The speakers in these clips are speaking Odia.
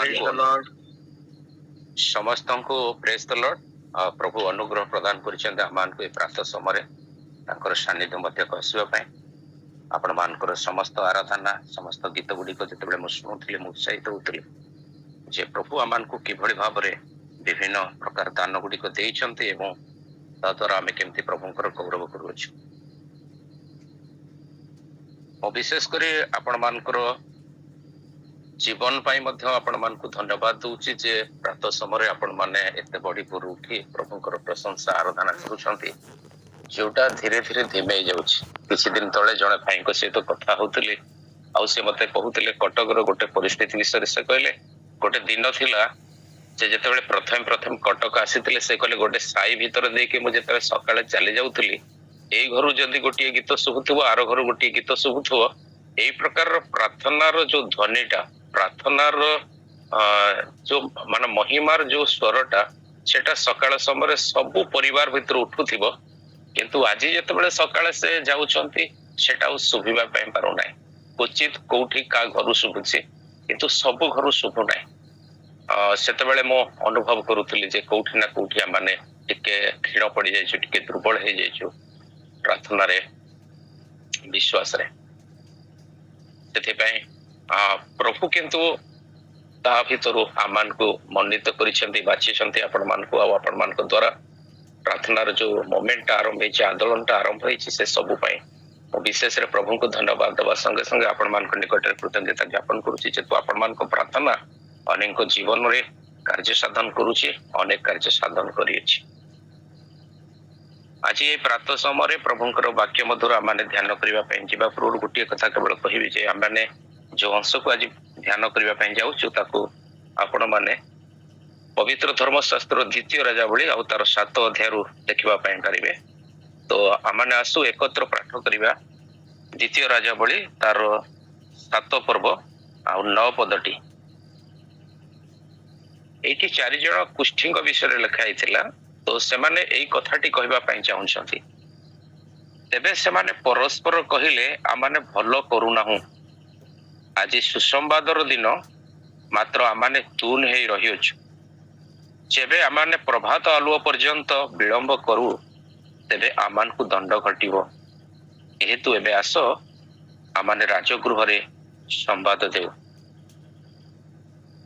Praise the Lord. ସମସ୍ତଙ୍କୁ ପ୍ରେଜ୍ ଦ ଲର୍ଡ। ପ୍ରଭୁ ଅନୁଗ୍ରହ ପ୍ରଦାନ କରିଛନ୍ତି ଆମମାନଙ୍କୁ ଏ ପ୍ରାତଃ ସମୟରେ ତାଙ୍କର ସାନ୍ନିଧ୍ୟ ମଧ୍ୟକୁ ଆସିବା ପାଇଁ। ଆପଣମାନଙ୍କର ସମସ୍ତ ଆରାଧନା ସମସ୍ତ ଗୀତ ଗୁଡ଼ିକ ଯେତେବେଳେ ମୁଁ ଶୁଣୁଥିଲି ମୁଁ ଉତ୍ସାହିତ ହେଉଥିଲି ଯେ ପ୍ରଭୁ ଆମମାନଙ୍କୁ କିଭଳି ଭାବରେ ବିଭିନ୍ନ ପ୍ରକାର ଦାନ ଗୁଡ଼ିକ ଦେଇଛନ୍ତି ଏବଂ ତା ଦ୍ୱାରା ଆମେ କେମିତି ପ୍ରଭୁଙ୍କର ଗୌରବ କରୁଅଛୁ। ମୁଁ ବିଶେଷ କରି ଆପଣମାନଙ୍କର ଜୀବନ ପାଇଁ ମଧ୍ୟ ଆପଣମାନଙ୍କୁ ଧନ୍ୟବାଦ ଦଉଛି ଯେ ପ୍ରାତଃ ସମୟରେ ଆପଣମାନେ ଏତେ ବଡ଼ି ଭୋରୁ ଉଠି ପ୍ରଭୁଙ୍କର ପ୍ରଶଂସା ଆରାଧନା କରୁଛନ୍ତି, ଯୋଉଟା ଧୀରେ ଧୀରେ ଧିମେଇ ଯାଉଛି। କିଛି ଦିନ ତଳେ ଜଣେ ଭାଇଙ୍କ ସହିତ କଥା ହଉଥିଲି, ଆଉ ସେ ମତେ କହୁଥିଲେ କଟକର ଗୋଟେ ପରିସ୍ଥିତି ବିଷୟରେ। ସେ କହିଲେ ଗୋଟେ ଦିନ ଥିଲା ଯେ ଯେତେବେଳେ ପ୍ରଥମେ କଟକ ଆସିଥିଲେ, ସେ କହିଲେ ଗୋଟେ ସାହି ଭିତରେ ଦେଇକି ମୁଁ ଯେତେବେଳେ ସକାଳେ ଚାଲି ଯାଉଥିଲି, ଏଇ ଘରୁ ଯଦି ଗୋଟିଏ ଗୀତ ଶୁଭୁଥିବ ଆର ଘରୁ ଗୋଟିଏ ଗୀତ ଶୁଭୁଥିବ, ଏଇ ପ୍ରକାରର ପ୍ରାର୍ଥନାର ଯୋଉ ଧ୍ୱନିଟା, ପ୍ରାର୍ଥନାର ଯୋଉ ମାନେ ମହିମାର ଯୋଉ ସ୍ୱରଟା, ସେଟା ସକାଳ ସମୟରେ ସବୁ ପରିବାର ଭିତରୁ ଉଠୁଥିବ। କିନ୍ତୁ ଆଜି ଯେତେବେଳେ ସକାଳେ ସେ ଯାଉଛନ୍ତି ସେଟା ଆଉ ଶୁଭିବା ପାଇଁ ପାରୁନାହିଁ। କ୍ୱଚିତ କୋଉଠି କାହା ଘରୁ ଶୁଭୁଛି, କିନ୍ତୁ ସବୁ ଘରୁ ଶୁଭୁନାହିଁ। ସେତେବେଳେ ମୁଁ ଅନୁଭବ କରୁଥିଲି ଯେ କୋଉଠି ନା କୋଉଠି ଆମେ ଟିକେ କ୍ଷୀଣ ପଡିଯାଇଛୁ, ଟିକେ ଦୁର୍ବଳ ହେଇଯାଇଛୁ ପ୍ରାର୍ଥନାରେ, ବିଶ୍ୱାସରେ। ସେଥିପାଇଁ ପ୍ରଭୁ କିନ୍ତୁ ତା ଭିତରୁ ଆମମାନଙ୍କୁ ମନୋନୀତ କରିଛନ୍ତି, ବାଛିଛନ୍ତି ଆପଣମାନଙ୍କୁ, ଆଉ ଆପଣମାନଙ୍କ ଦ୍ୱାରା ପ୍ରାର୍ଥନାର ଯୋଉ ମୋମେଣ୍ଟଟା ଆରମ୍ଭ ହେଇଛି, ଆନ୍ଦୋଳନଟା ଆରମ୍ଭ ହେଇଛି, ସେ ସବୁ ପାଇଁ ମୁଁ ବିଶେଷରେ ପ୍ରଭୁଙ୍କୁ ଧନ୍ୟବାଦ ଦେବା ସଙ୍ଗେ ସଙ୍ଗେ ଆପଣମାନଙ୍କ ନିକଟରେ କୃତଜ୍ଞତା ଜ୍ଞାପନ କରୁଛି ଯେହେତୁ ଆପଣମାନଙ୍କ ପ୍ରାର୍ଥନା ଅନେକ ଜୀବନରେ କାର୍ଯ୍ୟ ସାଧନ କରୁଛି, ଅନେକ କାର୍ଯ୍ୟ ସାଧନ କରିଅଛି। ଆଜି ଏ ପ୍ରାତଃ ସମୟରେ ପ୍ରଭୁଙ୍କର ବାକ୍ୟ ମଧ୍ୟରୁ ଆମେ ଧ୍ୟାନ କରିବା ପାଇଁ ଯିବା ପୂର୍ବରୁ ଗୋଟିଏ କଥା କେବଳ କହିବି ଯେ ଆମେ ଯୋଉ ଅଂଶକୁ ଆଜି ଧ୍ୟାନ କରିବା ପାଇଁ ଯାଉଛୁ ତାକୁ ଆପଣମାନେ ପବିତ୍ର ଧର୍ମଶାସ୍ତ୍ର 2 ରାଜାବଳୀ ଆଉ ତାର 7 ଅଧ୍ୟାୟରୁ ଦେଖିବା ପାଇଁ ପାରିବେ। ତ ଆମେ ଆସୁ ଏକତ୍ର ପାଠ କରିବା 2 ରାଜାବଳୀ ତାର 7 ପର୍ବ ଆଉ 9 ପଦଟି। ଏଇଠି 4 ଜଣ କୁଷ୍ଠୀଙ୍କ ବିଷୟରେ ଲେଖା ହେଇଥିଲା। ତ ସେମାନେ ଏଇ କଥାଟି କହିବା ପାଇଁ ଚାହୁଁଛନ୍ତି। ତେବେ ସେମାନେ ପରସ୍ପର କହିଲେ, ଆମମାନେ ଭଲ କରୁନାହୁଁ, ଆଜି ସୁସମ୍ବାଦର ଦିନ, ମାତ୍ର ଆମମାନେ ତୁନ ହେଇ ରହିଅଛୁ। ଯେବେ ଆମମାନେ ପ୍ରଭାତ ଆଲୁଅ ପର୍ଯ୍ୟନ୍ତ ବିଳମ୍ବ କରୁ, ତେବେ ଆମମାନଙ୍କୁ ଦଣ୍ଡ ଘଟିବ। ଯେହେତୁ ଏବେ ଆସ ଆମମାନେ ରାଜଗୃହରେ ସମ୍ବାଦ ଦେଉ।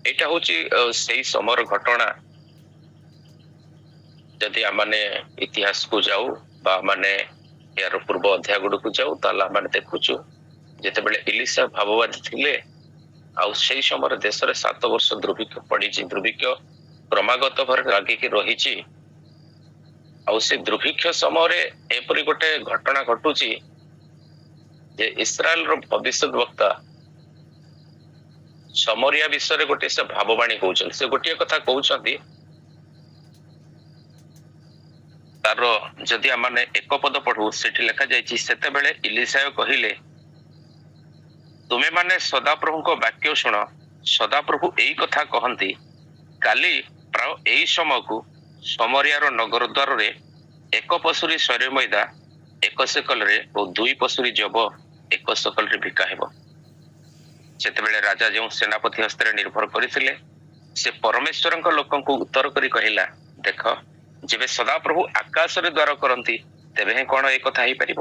ଏଇଟା ହଉଛି ସେଇ ସମୟର ଘଟଣା। ଯଦି ଆମମାନେ ଇତିହାସକୁ ଯାଉ ବା ଆମମାନେ ଏହାର ପୂର୍ବ ଅଧ୍ୟାୟ ଗୁଡ଼ିକୁ ଯାଉ, ତାହେଲେ ଆମେ ଦେଖୁଛୁ ଯେତେବେଳେ ଇଲିଶା ଭାବବାଦୀ ଥିଲେ, ଆଉ ସେଇ ସମୟରେ ଦେଶରେ 7 ବର୍ଷ ଦୁର୍ଭିକ୍ଷ ପଡିଛି। ଦୁର୍ଭିକ୍ଷ କ୍ରମାଗତ ଭାବରେ ଲାଗିକି ରହିଛି। ଆଉ ସେ ଦୁର୍ଭିକ୍ଷ ସମୟରେ ଏପରି ଗୋଟେ ଘଟଣା ଘଟୁଛି ଯେ ଇସ୍ରାଏଲର ଭବିଷ୍ୟତ ବକ୍ତା ସମରିଆ ବିଷୟରେ ଗୋଟେ ସେ ଭାବବାଣୀ କହୁଛନ୍ତି। ସେ ଗୋଟିଏ କଥା କହୁଛନ୍ତି, ତାର ଯଦି ଆମେ 1 ପଦ ପଢୁ, ସେଠି ଲେଖା ଯାଇଛି, ସେତେବେଳେ ଇଲିଶା କହିଲେ, ତୁମେମାନେ ସଦାପ୍ରଭୁଙ୍କ ବାକ୍ୟ ଶୁଣ। ସଦାପ୍ରଭୁ ଏଇ କଥା କହନ୍ତି, କାଲି ପ୍ରାୟ ଏଇ ସମୟକୁ ସମରିଆର ନଗର ଦ୍ୱାରରେ 1 ପଶୁରୀ ଶରୀର ମଇଦା 1 ସେକଲରେ ଓ 2 ପଶୁରୀ ଜବ 1 ସେକଲରେ ବିକା ହେବ। ସେତେବେଳେ ରାଜା ଯେଉଁ ସେନାପତି ହସ୍ତରେ ନିର୍ଭର କରିଥିଲେ, ସେ ପରମେଶ୍ୱରଙ୍କ ଲୋକଙ୍କୁ ଉତ୍ତର କରି କହିଲା, ଦେଖ, ଯେବେ ସଦାପ୍ରଭୁ ଆକାଶରେ ଦ୍ୱାର କରନ୍ତି, ତେବେ ହିଁ କଣ ଏ କଥା ହେଇପାରିବ?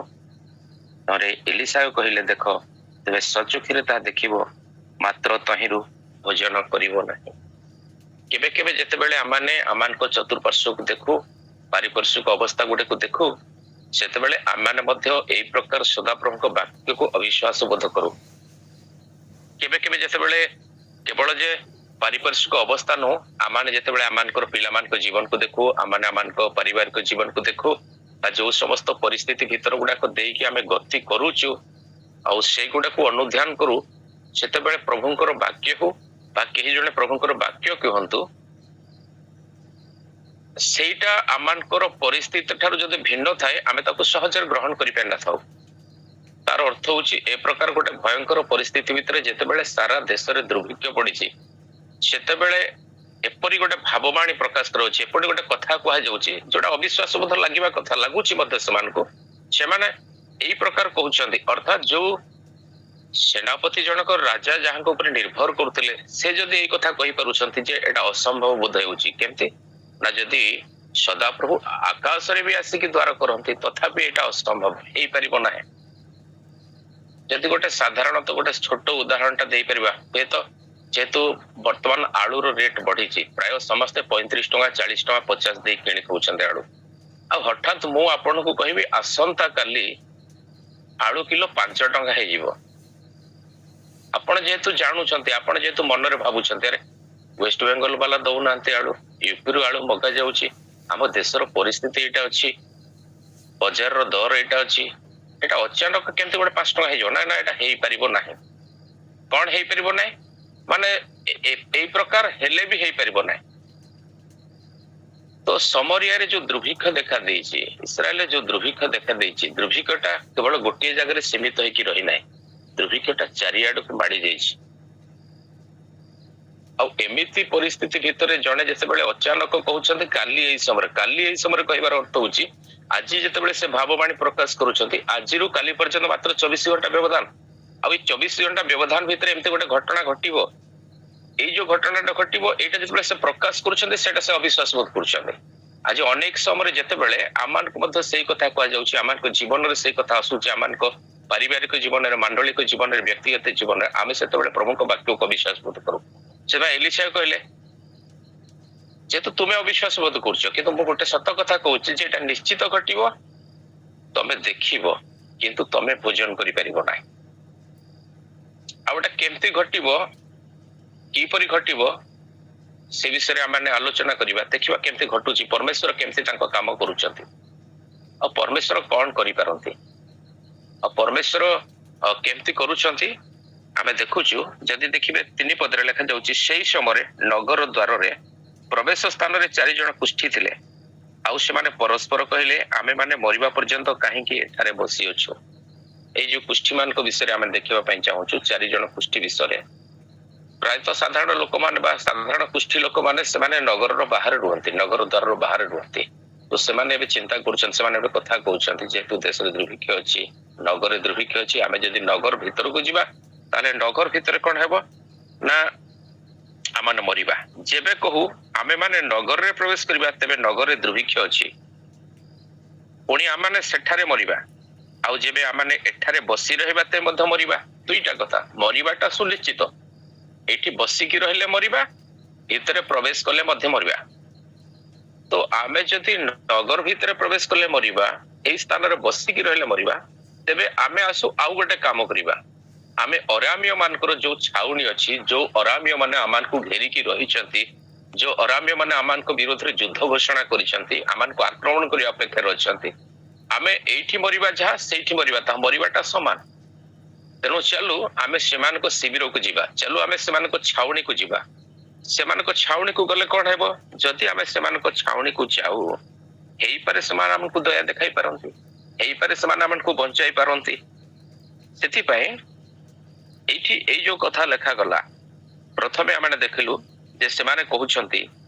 ଥରେ ଏଲିଶା କହିଲେ, ଦେଖ, ତେବେ ସଚକ୍ଷୁରେ ତାହା ଦେଖିବ, ମାତ୍ର ତହିଁରୁ ଭୋଜନ କରିବ ନାହିଁ। କେବେ କେବେ ଯେତେବେଳେ ଆମମାନେ ଆମମାନଙ୍କ ଚତୁଃପାର୍ଶ୍ୱକୁ ଦେଖୁ, ପାରିପାର୍ଶ୍ୱିକ ଅବସ୍ଥା ଗୁଡିକୁ ଦେଖୁ, ସେତେବେଳେ ଆମମାନେ ମଧ୍ୟ ଏଇ ପ୍ରକାର ସଦାପ୍ରଭୁଙ୍କ ବାକ୍ୟକୁ ଅବିଶ୍ୱାସ ବୋଧ କରୁ। କେବେ କେବେ ଯେତେବେଳେ କେବଳ ଯେ ପାରିପାର୍ଶ୍ୱିକ ଅବସ୍ଥା ନୁହଁ, ଆମମାନେ ଯେତେବେଳେ ଆମମାନଙ୍କର ପିଲାମାନଙ୍କ ଜୀବନକୁ ଦେଖୁ, ଆମମାନେ ଆମମାନଙ୍କ ପାରିବାରିକ ଜୀବନକୁ ଦେଖୁ, ବା ଯୋଉ ସମସ୍ତ ପରିସ୍ଥିତି ଭିତର ଗୁଡାକ ଦେଇକି ଆମେ ଗତି କରୁଛୁ, ଆଉ ସେଇଗୁଡାକୁ ଅନୁଧ୍ୟାନ କରୁ, ସେତେବେଳେ ପ୍ରଭୁଙ୍କର ବାକ୍ୟ ହଉ ବା କେହି ଜଣେ ପ୍ରଭୁଙ୍କର ବାକ୍ୟ କୁହନ୍ତୁ, ସେଇଟା ଆମମାନଙ୍କର ପରିସ୍ଥିତି ଠାରୁ ଯଦି ଭିନ୍ନ ଥାଏ, ଆମେ ତାକୁ ସହଜରେ ଗ୍ରହଣ କରିପାରିନଥାଉ। ତାର ଅର୍ଥ ହଉଛି ଏ ପ୍ରକାର ଗୋଟେ ଭୟଙ୍କର ପରିସ୍ଥିତି ଭିତରେ ଯେତେବେଳେ ସାରା ଦେଶରେ ଦୁର୍ଭିକ୍ଷ ପଡିଛି, ସେତେବେଳେ ଏପରି ଗୋଟେ ଭାବବାଣୀ ପ୍ରକାଶ କରାଉଛି, ଏପରି ଗୋଟେ କଥା କୁହାଯାଉଛି ଯୋଉଟା ଅବିଶ୍ୱାସ ବୋଧ ଲାଗିବା କଥା, ଲାଗୁଛି ମଧ୍ୟ ସେମାନଙ୍କୁ। ସେମାନେ ଏଇ ପ୍ରକାର କହୁଛନ୍ତି, ଅର୍ଥାତ୍ ଯୋଉ ସେନାପତି ଜଣକ ରାଜା ଯାହାଙ୍କ ଉପରେ ନିର୍ଭର କରୁଥିଲେ ସେ ଯଦି ଏଇ କଥା କହିପାରୁଛନ୍ତି ଯେ ଏଇଟା ଅସମ୍ଭବ ବୋଧ ହେଉଛି କେମିତି ନା ଯଦି ସଦାପ୍ରଭୁ ଆକାଶରେ ବି ଆସିକି ଦ୍ୱାର କରନ୍ତି ତଥାପି ଏଇଟା ଅସମ୍ଭବ ହେଇପାରିବ ନାହିଁ। ଯଦି ଗୋଟେ ସାଧାରଣତଃ ଗୋଟେ ଛୋଟ ଉଦାହରଣଟା ଦେଇପାରିବା ହୁଏତ ଯେହେତୁ ବର୍ତ୍ତମାନ ଆଳୁର ରେଟ୍ ବଢିଛି ପ୍ରାୟ ସମସ୍ତେ 35 ଟଙ୍କା 40 ଟଙ୍କା 50 ଦେଇ କିଣି ଖାଉଛନ୍ତି ଆଳୁ। ଆଉ ହଠାତ୍ ମୁଁ ଆପଣଙ୍କୁ କହିବି ଆସନ୍ତା କାଲି ଆଳୁ କିଲୋ 5 ଟଙ୍କା ହେଇଯିବ। ଆପଣ ଯେହେତୁ ଜାଣୁଛନ୍ତି ଆପଣ ଯେହେତୁ ମନରେ ଭାବୁଛନ୍ତି ଆରେ ୱେଷ୍ଟବେଙ୍ଗଲ ବାଲା ଦଉନାହାନ୍ତି ଆଳୁ ୟୁପିରୁ ଆଳୁ ମଗା ଯାଉଛି ଆମ ଦେଶର ପରିସ୍ଥିତି ଏଇଟା ଅଛି ବଜାରର ଦର ଏଇଟା ଅଛି ଏଇଟା ଅଚାନକ କେମିତି ଗୋଟେ 5 ଟଙ୍କା ହେଇଯିବ ନା ନା ଏଇଟା ହେଇପାରିବ ନାହିଁ। କଣ ହେଇପାରିବ ନାହିଁ ମାନେ ଏଇ ପ୍ରକାର ହେଲେ ବି ହେଇପାରିବ ନାହିଁ। ତ ସମରିୟାରେ ଯୋଉ ଦୁର୍ଭିକ୍ଷ ଦେଖା ଦେଇଛି ଇସ୍ରାଏଲରେ ଯୋଉ ଦୁର୍ଭିକ୍ଷ ଦେଖା ଦେଇଛି ଦୁର୍ଭିକ୍ଷଟା କେବଳ ଗୋଟିଏ ଜାଗାରେ ସୀମିତ ହେଇକି ରହିନାହିଁ ଦୁର୍ଭିକ୍ଷଟା ଚାରିଆଡକୁ ମାଡି ଯାଇଛି। ଆଉ ଏମିତି ପରିସ୍ଥିତି ଭିତରେ ଜଣେ ଯେତେବେଳେ ଅଚାନକ କହୁଛନ୍ତି କାଲି ଏଇ ସମୟରେ କହିବାର ଅର୍ଥ ହଉଛି ଆଜି ଯେତେବେଳେ ସେ ଭାବବାଣୀ ପ୍ରକାଶ କରୁଛନ୍ତି ଆଜିରୁ କାଲି ପର୍ଯ୍ୟନ୍ତ ମାତ୍ର 24 ଘଣ୍ଟା ବ୍ୟବଧାନ। ଆଉ ଏଇ 24 ଘଣ୍ଟା ବ୍ୟବଧାନ ଭିତରେ ଏମିତି ଗୋଟେ ଘଟଣା ଘଟିବ ଏଇ ଯୋଉ ଘଟଣାଟା ଘଟିବ ଏଇଟା ଯେତେବେଳେ ସେ ପ୍ରକାଶ କରୁଛନ୍ତି ସେଇଟା ସେ ଅବିଶ୍ୱାସ ବୋଧ କରୁଛନ୍ତି। ଆଜି ଅନେକ ସମୟରେ ଯେତେବେଳେ ଆମମାନଙ୍କୁ ମଧ୍ୟ ସେଇ କଥା କୁହାଯାଉଛି ଆମମାନଙ୍କ ଜୀବନରେ ସେଇ କଥା ଆସୁଛି ଆମମାନଙ୍କ ପାରିବାରିକ ଜୀବନରେ ମାଣ୍ଡଳିକ ଜୀବନରେ ବ୍ୟକ୍ତିଗତ ଜୀବନରେ ଆମେ ସେତେବେଳେ ପ୍ରଭୁଙ୍କ ବାକ୍ୟକୁ ଅବିଶ୍ୱାସ ବୋଧ କରୁ। ସେବା ଏଲିଶା କହିଲେ ଯେହେତୁ ତୁମେ ଅବିଶ୍ୱାସ ବୋଧ କରୁଛ କିନ୍ତୁ ମୁଁ ଗୋଟେ ସତ କଥା କହୁଛି ଯେ ଏଟା ନିଶ୍ଚିତ ଘଟିବ ତମେ ଦେଖିବ କିନ୍ତୁ ତମେ ଭୋଜନ କରିପାରିବ ନାହିଁ। ଆଉ ଏଟା କେମିତି ଘଟିବ କିପରି ଘଟିବ ସେ ବିଷୟରେ ଆମେ ଆଲୋଚନା କରିବା ଦେଖିବା କେମିତି ଘଟୁଛି ପରମେଶ୍ୱର କେମିତି ତାଙ୍କ କାମ କରୁଛନ୍ତି ଆଉ ପରମେଶ୍ୱର କଣ କରିପାରନ୍ତି ଆଉ ପରମେଶ୍ୱର କେମିତି କରୁଛନ୍ତି ଆମେ ଦେଖୁଛୁ ଯଦି ଦେଖିବେ 3 ପଦରେ ଲେଖାଯାଉଛି ସେଇ ସମୟରେ ନଗର ଦ୍ୱାରରେ ପ୍ରବେଶ ସ୍ଥାନରେ 4 ଜଣ କୁଷ୍ଠୀ ଥିଲେ ଆଉ ସେମାନେ ପରସ୍ପର କହିଲେ ଆମେ ମାନେ ମରିବା ପର୍ଯ୍ୟନ୍ତ କାହିଁକି ଏଠାରେ ବସି ଅଛୁ। ଏଇ ଯୋଉ କୁଷ୍ଠୀ ମାନଙ୍କ ବିଷୟରେ ଆମେ ଦେଖିବା ପାଇଁ ଚାହୁଁଛୁ 4 ଜଣ କୁଷ୍ଠୀ ବିଷୟରେ ପ୍ରାୟତଃ ସାଧାରଣ ଲୋକମାନେ ବା ସାଧାରଣ କୁଷ୍ଠୀ ଲୋକମାନେ ସେମାନେ ନଗରର ବାହାରେ ରୁହନ୍ତି ନଗର ଦ୍ୱାରର ବାହାରେ ରୁହନ୍ତି। ତ ସେମାନେ ଏବେ ଚିନ୍ତା କରୁଛନ୍ତି ସେମାନେ ଏବେ କଥା କହୁଛନ୍ତି ଯେହେତୁ ଦେଶରେ ଦୁର୍ଭିକ୍ଷ ଅଛି ନଗରରେ ଦୁର୍ଭିକ୍ଷ ଅଛି ଆମେ ଯଦି ନଗର ଭିତରକୁ ଯିବା ତାହେଲେ ନଗର ଭିତରେ କଣ ହେବ ନା ଆମେ ମରିବା। ଯେବେ କହୁ ଆମେ ମାନେ ନଗରରେ ପ୍ରବେଶ କରିବା ତେବେ ନଗରରେ ଦୁର୍ଭିକ୍ଷ ଅଛି ପୁଣି ଆମେ ସେଠାରେ ମରିବା ଆଉ ଯେବେ ଆମେ ଏଠାରେ ବସି ରହିବା ତେବେ ମଧ୍ୟ ମରିବା। ଦୁଇଟା କଥା ମରିବାଟା ସୁନିଶ୍ଚିତ ଏଇଠି ବସିକି ରହିଲେ ମରିବା ଭିତରେ ପ୍ରବେଶ କଲେ ମଧ୍ୟ ମରିବା। ତ ଆମେ ଯଦି ନଗର ଭିତରେ ପ୍ରବେଶ କଲେ ମରିବା ଏଇ ସ୍ଥାନରେ ବସିକି ରହିଲେ ମରିବା ତେବେ ଆମେ ଆସୁ ଆଉ ଗୋଟେ କାମ କରିବା ଆମେ ଅରାମୀୟ ମାନଙ୍କର ଯୋଉ ଛାଉଣୀ ଅଛି ଯୋଉ ଅରାମୀୟ ମାନେ ଆମମାନଙ୍କୁ ଘେରିକି ରହିଛନ୍ତି ଯୋଉ ଅରାମୀୟ ମାନେ ଆମମାନଙ୍କ ବିରୋଧରେ ଯୁଦ୍ଧ ଘୋଷଣା କରିଛନ୍ତି ଆମମାନଙ୍କୁ ଆକ୍ରମଣ କରିବା ଅପେକ୍ଷାରେ ଅଛନ୍ତି ଆମେ ଏଇଠି ମରିବା ଯାହା ସେଇଠି ମରିବା ତାହା ମରିବାଟା ସମାନ। ତେଣୁ ଚାଲୁ ଆମେ ସେମାନଙ୍କ ଶିବିରକୁ ଯିବା ଚାଲୁ ଆମେ ସେମାନଙ୍କ ଛାଉଣୀକୁ ଯିବା। ସେମାନଙ୍କ ଛାଉଣୀକୁ ଗଲେ କଣ ହେବ ଯଦି ଆମେ ସେମାନଙ୍କ ଛାଉଣୀକୁ ଯାଉ ହେଇପାରେ ସେମାନେ ଆମକୁ ଦୟା ଦେଖାଇ ପାରନ୍ତି ହେଇପାରେ ସେମାନେ ଆମକୁ ବଞ୍ଚାଇ ପାରନ୍ତି। ସେଥିପାଇଁ ଏଇଠି ଏଇ ଯୋଉ କଥା ଲେଖାଗଲା ପ୍ରଥମେ ଆମେ ଦେଖିଲୁ ଯେ ସେମାନେ କହୁଛନ୍ତି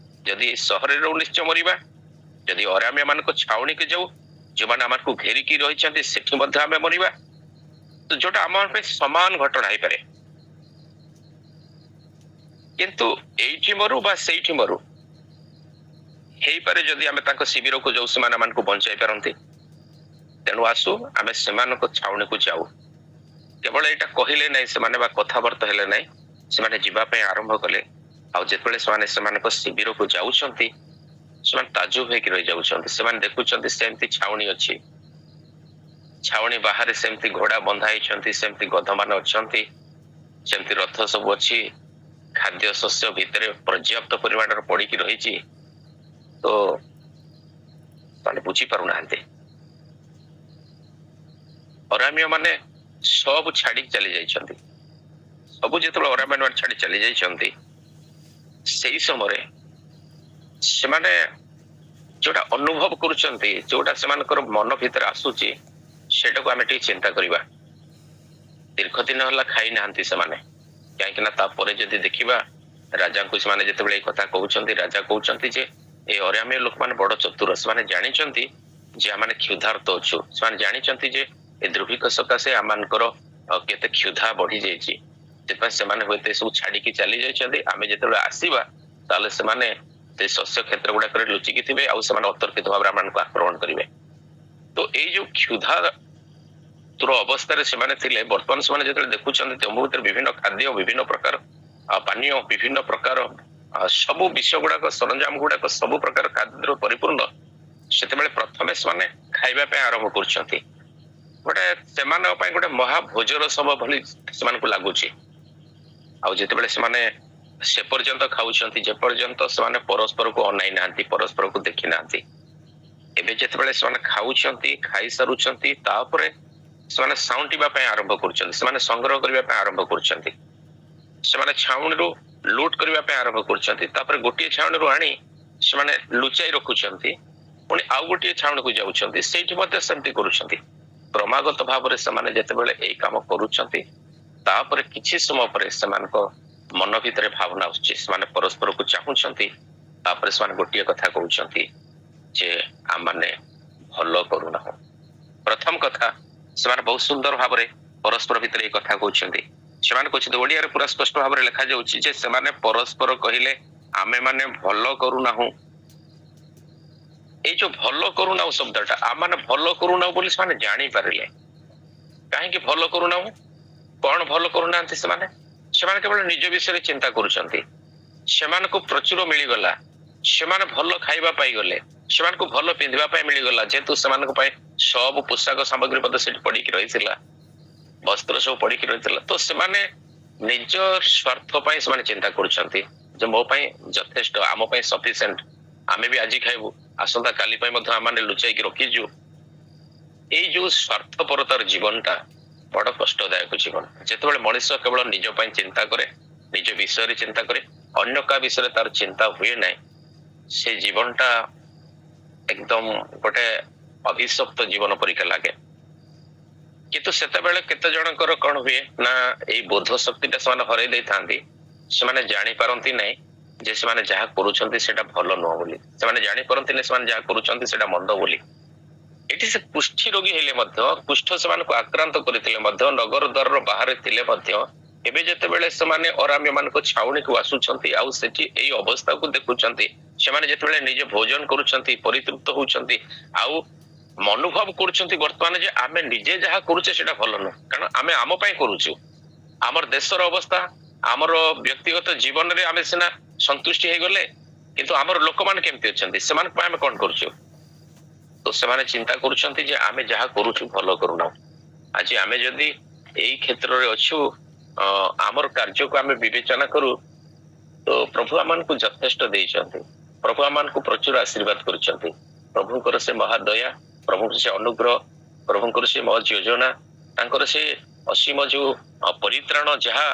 ଯଦି ସହରରେ ରହୁ ନିଶ୍ଚୟ ମରିବା ଯଦି ଅରାମ୍ୟ ମାନଙ୍କ ଛାଉଣୀକୁ ଯାଉ ଯେଉଁମାନେ ଆମକୁ ଘେରିକି ରହିଛନ୍ତି ସେଠି ମଧ୍ୟ ଆମେ ମରିବା ଯୋଉଟା ଆମ ପାଇଁ ସମାନ ଘଟଣା ହେଇପାରେ କିନ୍ତୁ ଏଇଠି ମରୁ ବା ସେଇଠି ମରୁ ହେଇପାରେ ଯଦି ଆମେ ତାଙ୍କ ଶିବିରକୁ ଯାଉ ସେମାନେ ଆମକୁ ବଞ୍ଚାଇ ପାରନ୍ତି। ତେଣୁ ଆସୁ ଆମେ ସେମାନଙ୍କ ଛାଉଣୀକୁ ଯାଉ କେବଳ ଏଇଟା କହିଲେ ନାହିଁ ସେମାନେ ବା କଥାବାର୍ତ୍ତା ହେଲେ ନାହିଁ ସେମାନେ ଯିବା ପାଇଁ ଆରମ୍ଭ କଲେ ଆଉ ଯେତେବେଳେ ସେମାନେ ସେମାନଙ୍କ ଶିବିରକୁ ଯାଉଛନ୍ତି ସେମାନେ ତାଜୁବ ହେଇକି ରହିଯାଉଛନ୍ତି ସେମାନେ ଦେଖୁଛନ୍ତି ସେମିତି ଛାଉଣୀ ଅଛି ଛାଉଣୀ ବାହାରେ ସେମିତି ଘୋଡା ବନ୍ଧା ହେଇଛନ୍ତି ସେମିତି ଗଧମାନେ ଅଛନ୍ତି ସେମିତି ରଥ ସବୁ ଅଛି ଖାଦ୍ୟ ଶସ୍ୟ ଭିତରେ ପର୍ଯ୍ୟାପ୍ତ ପରିମାଣର ପଡିକି ରହିଛି ତ ସେମାନେ ବୁଝିପାରୁନାହାନ୍ତି। ଅରାମୀୟ ମାନେ ସବୁ ଛାଡିକି ଚାଲି ଯାଇଛନ୍ତି ସବୁ ଯେତେବେଳେ ଅରାମୀୟ ମାନେ ଛାଡି ଚାଲି ଯାଇଛନ୍ତି ସେଇ ସମୟରେ ସେମାନେ ଯୋଉଟା ଅନୁଭବ କରୁଛନ୍ତି ଯୋଉଟା ସେମାନଙ୍କର ମନ ଭିତରେ ଆସୁଛି ସେଟାକୁ ଆମେ ଟିକେ ଚିନ୍ତା କରିବା। ଦୀର୍ଘ ଦିନ ହେଲା ଖାଇନାହାନ୍ତି ସେମାନେ କାହିଁକି ନା ତାପରେ ଯଦି ଦେଖିବା ରାଜାଙ୍କୁ ସେମାନେ ଯେତେବେଳେ ଏଇ କଥା କହୁଛନ୍ତି ରାଜା କହୁଛନ୍ତି ଯେ ଏଇ ଅରାମୀୟ ଲୋକମାନେ ବଡ ଚତୁର ସେମାନେ ଜାଣିଛନ୍ତି ଯେ ଆମେ କ୍ଷୁଧାର୍ତ ଅଛୁ ସେମାନେ ଜାଣିଛନ୍ତି ଯେ ଏ ଦୁର୍ଭିକ୍ଷ ସକାଶେ ଆମମାନଙ୍କର କେତେ କ୍ଷୁଧା ବଢି ଯାଇଛି, ସେଥିପାଇଁ ସେମାନେ ହୁଏତ ଏସବୁ ଛାଡିକି ଚାଲି ଯାଇଛନ୍ତି। ଆମେ ଯେତେବେଳେ ଆସିବା ତାହେଲେ ସେମାନେ ସେ ଶସ୍ୟ କ୍ଷେତ୍ର ଗୁଡାକରେ ଲୁଚିକି ଥିବେ ଆଉ ସେମାନେ ଅତର୍କିତ ଭାବରେ ଆମମାନଙ୍କୁ ଆକ୍ରମଣ କରିବେ। ତ ଏଇ ଯୋଉ କ୍ଷୁଧା ଅବସ୍ଥାରେ ସେମାନେ ଥିଲେ, ବର୍ତ୍ତମାନ ସେମାନେ ଯେତେବେଳେ ଦେଖୁଛନ୍ତି ତମ୍ବୁ ଭିତରେ ବିଭିନ୍ନ ଖାଦ୍ୟ, ବିଭିନ୍ନ ପ୍ରକାର ପାନୀୟ, ବିଭିନ୍ନ ପ୍ରକାର ସବୁ ବିଷୟ ଗୁଡାକ, ସରଞ୍ଜାମ ଗୁଡାକ ସବୁ ପ୍ରକାର ଖାଦ୍ୟର ପରିପୂର୍ଣ୍ଣ, ସେତେବେଳେ ପ୍ରଥମେ ସେମାନେ ଖାଇବା ପାଇଁ ଆରମ୍ଭ କରୁଛନ୍ତି। ଗୋଟେ ସେମାନଙ୍କ ପାଇଁ ଗୋଟେ ମହାଭୋଜର ସମୟ ଭଳି ସେମାନଙ୍କୁ ଲାଗୁଛି। ଆଉ ଯେତେବେଳେ ସେମାନେ ସେ ପର୍ଯ୍ୟନ୍ତ ଖାଉଛନ୍ତି ଯେ ପର୍ଯ୍ୟନ୍ତ ସେମାନେ ପରସ୍ପରକୁ ଅନାଇ ନାହାନ୍ତି, ପରସ୍ପରକୁ ଦେଖି ନାହାନ୍ତି। ଏବେ ଯେତେବେଳେ ସେମାନେ ଖାଉଛନ୍ତି, ଖାଇସାରୁଛନ୍ତି, ତାପରେ ସେମାନେ ସାଉଁଟିବା ପାଇଁ ଆରମ୍ଭ କରୁଛନ୍ତି, ସେମାନେ ସଂଗ୍ରହ କରିବା ପାଇଁ ଆରମ୍ଭ କରୁଛନ୍ତି, ସେମାନେ ଛାଉଣିରୁ ଲୁଟ କରିବା ପାଇଁ ଆରମ୍ଭ କରୁଛନ୍ତି। ତାପରେ ଗୋଟିଏ ଛାଉଣିରୁ ଆଣି ସେମାନେ ଲୁଚାଇ ରଖୁଛନ୍ତି, ପୁଣି ଆଉ ଗୋଟିଏ ଛାଉଣିକୁ ଯାଉଛନ୍ତି, ସେଇଠି ମଧ୍ୟ ସେମିତି କରୁଛନ୍ତି। କ୍ରମାଗତ ଭାବରେ ସେମାନେ ଯେତେବେଳେ ଏଇ କାମ କରୁଛନ୍ତି, ତାପରେ କିଛି ସମୟ ପରେ ସେମାନଙ୍କ ମନ ଭିତରେ ଭାବନା ଆସୁଛି, ସେମାନେ ପରସ୍ପରକୁ ଚାହୁଁଛନ୍ତି। ତାପରେ ସେମାନେ ଗୋଟିଏ କଥା କହୁଛନ୍ତି ଯେ ଆମମାନେ ଭଲ କରୁନାହୁଁ। ପ୍ରଥମ କଥା, ସେମାନେ ବହୁତ ସୁନ୍ଦର ଭାବରେ ପରସ୍ପର ଭିତରେ ଏଇ କଥା କହୁଛନ୍ତି। ସେମାନେ କହୁଛନ୍ତି, ଓଡିଆରେ ପୁରା ସ୍ପଷ୍ଟ ଭାବରେ ଲେଖାଯାଉଛି ଯେ ସେମାନେ ପରସ୍ପର କହିଲେ ଆମେ ମାନେ ଭଲ କରୁନାହୁଁ। ଏଇ ଯୋଉ ଭଲ କରୁନାହୁଁ ଶବ୍ଦଟା, ଆମମାନେ ଭଲ କରୁନାହୁଁ ବୋଲି ସେମାନେ ଜାଣିପାରିଲେ। କାହିଁକି ଭଲ କରୁନାହୁଁ? କଣ ଭଲ କରୁନାହାନ୍ତି ସେମାନେ? ସେମାନେ କେବଳ ନିଜ ବିଷୟରେ ଚିନ୍ତା କରୁଛନ୍ତି। ସେମାନଙ୍କୁ ପ୍ରଚୁର ମିଳିଗଲା, ସେମାନେ ଭଲ ଖାଇବା ପାଇଗଲେ, ସେମାନଙ୍କୁ ଭଲ ପିନ୍ଧିବା ପାଇଁ ମିଳିଗଲା, ଯେହେତୁ ସେମାନଙ୍କ ପାଇଁ ସବୁ ପୋଷାକ ସାମଗ୍ରୀ ମଧ୍ୟ ସେଠି ପଡିକି ରହିଥିଲା, ବସ୍ତ୍ର ସବୁ ପଡିକି ରହିଥିଲା। ତ ସେମାନେ ନିଜ ସ୍ୱାର୍ଥ ପାଇଁ ସେମାନେ ଚିନ୍ତା କରୁଛନ୍ତି ଯେ ମୋ ପାଇଁ ଯଥେଷ୍ଟ, ଆମ ପାଇଁ ସଫିସିଏଣ୍ଟ, ଆମେ ବି ଆଜି ଖାଇବୁ, ଆସନ୍ତା କାଲି ପାଇଁ ମଧ୍ୟ ଆମମାନେ ଲୁଚାଇକି ରଖିଛୁ। ଏଇ ଯୋଉ ସ୍ୱାର୍ଥପରତାର ଜୀବନଟା ବଡ କଷ୍ଟଦାୟକ ଜୀବନ। ଯେତେବେଳେ ମଣିଷ କେବଳ ନିଜ ପାଇଁ ଚିନ୍ତା କରେ, ନିଜ ବିଷୟରେ ଚିନ୍ତା କରେ, ଅନ୍ୟ କାହା ବିଷୟରେ ତାର ଚିନ୍ତା ହୁଏ ନାହିଁ, ସେ ଜୀବନଟା ଏକଦମ ଗୋଟେ ଅଭିଶପ୍ତ ଜୀବନ ପରିକା ଲାଗେ। କିନ୍ତୁ ସେତେବେଳେ କେତେ ଜଣଙ୍କର କଣ ହୁଏ ନା, ଏଇ ବୋଧ ଶକ୍ତିଟା ସେମାନେ ହରାଇ ଦେଇଥାନ୍ତି। ସେମାନେ ଜାଣିପାରନ୍ତି ନାହିଁ ଯେ ସେମାନେ ଯାହା କରୁଛନ୍ତି ସେଟା ଭଲ ନୁହଁ ବୋଲି। ସେମାନେ ଜାଣିପାରନ୍ତି ନାହିଁ ସେମାନେ ଯାହା କରୁଛନ୍ତି ସେଟା ମନ୍ଦ ବୋଲି। ଏଠି ସେ କୁଷ୍ଠି ରୋଗୀ ହେଲେ ମଧ୍ୟ, କୁଷ୍ଠ ସେମାନଙ୍କୁ ଆକ୍ରାନ୍ତ କରିଥିଲେ ମଧ୍ୟ, ନଗର ଦ୍ୱାରର ବାହାରେ ଥିଲେ ମଧ୍ୟ, ଏବେ ଯେତେବେଳେ ସେମାନେ ଅରାମ୍ୟ ମାନଙ୍କ ଛାଉଣିକୁ ଆସୁଛନ୍ତି ଆଉ ସେଠି ଏଇ ଅବସ୍ଥାକୁ ଦେଖୁଛନ୍ତି, ସେମାନେ ଯେତେବେଳେ ନିଜେ ଭୋଜନ କରୁଛନ୍ତି, ପରିତୃପ୍ତ ହଉଛନ୍ତି, ଆଉ ଅନୁଭବ କରୁଛନ୍ତି ବର୍ତ୍ତମାନ ଯେ ଆମେ ନିଜେ ଯାହା କରୁଛେ ସେଟା ଭଲ ନୁହଁ, କାରଣ ଆମେ ଆମ ପାଇଁ କରୁଛୁ। ଆମର ଦେଶର ଅବସ୍ଥା, ଆମର ବ୍ୟକ୍ତିଗତ ଜୀବନରେ ଆମେ ସିନା ସନ୍ତୁଷ୍ଟି ହେଇଗଲେ, କିନ୍ତୁ ଆମର ଲୋକମାନେ କେମିତି ଅଛନ୍ତି, ସେମାନଙ୍କ ପାଇଁ ଆମେ କଣ କରୁଛୁ? ତ ସେମାନେ ଚିନ୍ତା କରୁଛନ୍ତି ଯେ ଆମେ ଯାହା କରୁଛୁ ଭଲ କରୁନାହୁଁ। ଆଜି ଆମେ ଯଦି ଏଇ କ୍ଷେତ୍ରରେ ଅଛୁ, ଆମର କାର୍ଯ୍ୟକୁ ଆମେ ବିବେଚନା କରୁ, ତ ପ୍ରଭୁ ଆମମାନଙ୍କୁ ଯଥେଷ୍ଟ ଦେଇଛନ୍ତି। ପ୍ରଭୁ ଆମମାନଙ୍କୁ ପ୍ରଚୁର ଆଶୀର୍ବାଦ କରିଛନ୍ତି। ପ୍ରଭୁଙ୍କର ସେ ମହାଦୟା, ପ୍ରଭୁଙ୍କର ସେ ଅନୁଗ୍ରହ, ପ୍ରଭୁଙ୍କର ସେ ମହତ୍ ଯୋଜନା, ତାଙ୍କର ସେ ଅସୀମ ଯୋଉ ପରିତ୍ରାଣ, ଯାହା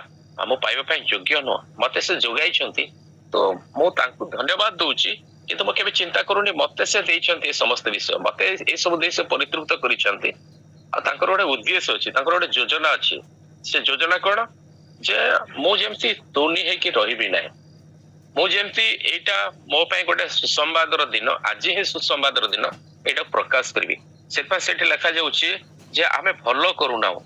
ଆମ ପାଇବା ପାଇଁ ଯୋଗ୍ୟ ନୁହଁ, ମତେ ସେ ଯୋଗାଇଛନ୍ତି। ତ ମୁଁ ତାଙ୍କୁ ଧନ୍ୟବାଦ ଦଉଛି। କିନ୍ତୁ ମୁଁ କେବେ ଚିନ୍ତା କରୁନି ମତେ ସେ ଦେଇଛନ୍ତି ଏ ସମସ୍ତ ବିଷୟ, ମତେ ଏ ସବୁ ଦେଇ ସେ ପରିତୃପ୍ତ କରିଛନ୍ତି। ଆଉ ତାଙ୍କର ଗୋଟେ ଉଦ୍ଦେଶ୍ୟ ଅଛି, ତାଙ୍କର ଗୋଟେ ଯୋଜନା ଅଛି। ସେ ଯୋଜନା କଣ? ଯେ ମୁଁ ଯେମିତି ତୁନି ହେଇକି ରହିବି ନାହିଁ, ମୁଁ ଯେମିତି ଏଇଟା ମୋ ପାଇଁ ଗୋଟେ ସୁସମ୍ବାଦର ଦିନ, ଆଜି ହିଁ ସୁସମ୍ବାଦର ଦିନ, ଏଇଟା ପ୍ରକାଶ କରିବି। ସେଥିପାଇଁ ସେଠି ଲେଖାଯାଉଛି ଯେ ଆମେ ଭଲ କରୁନାହୁଁ,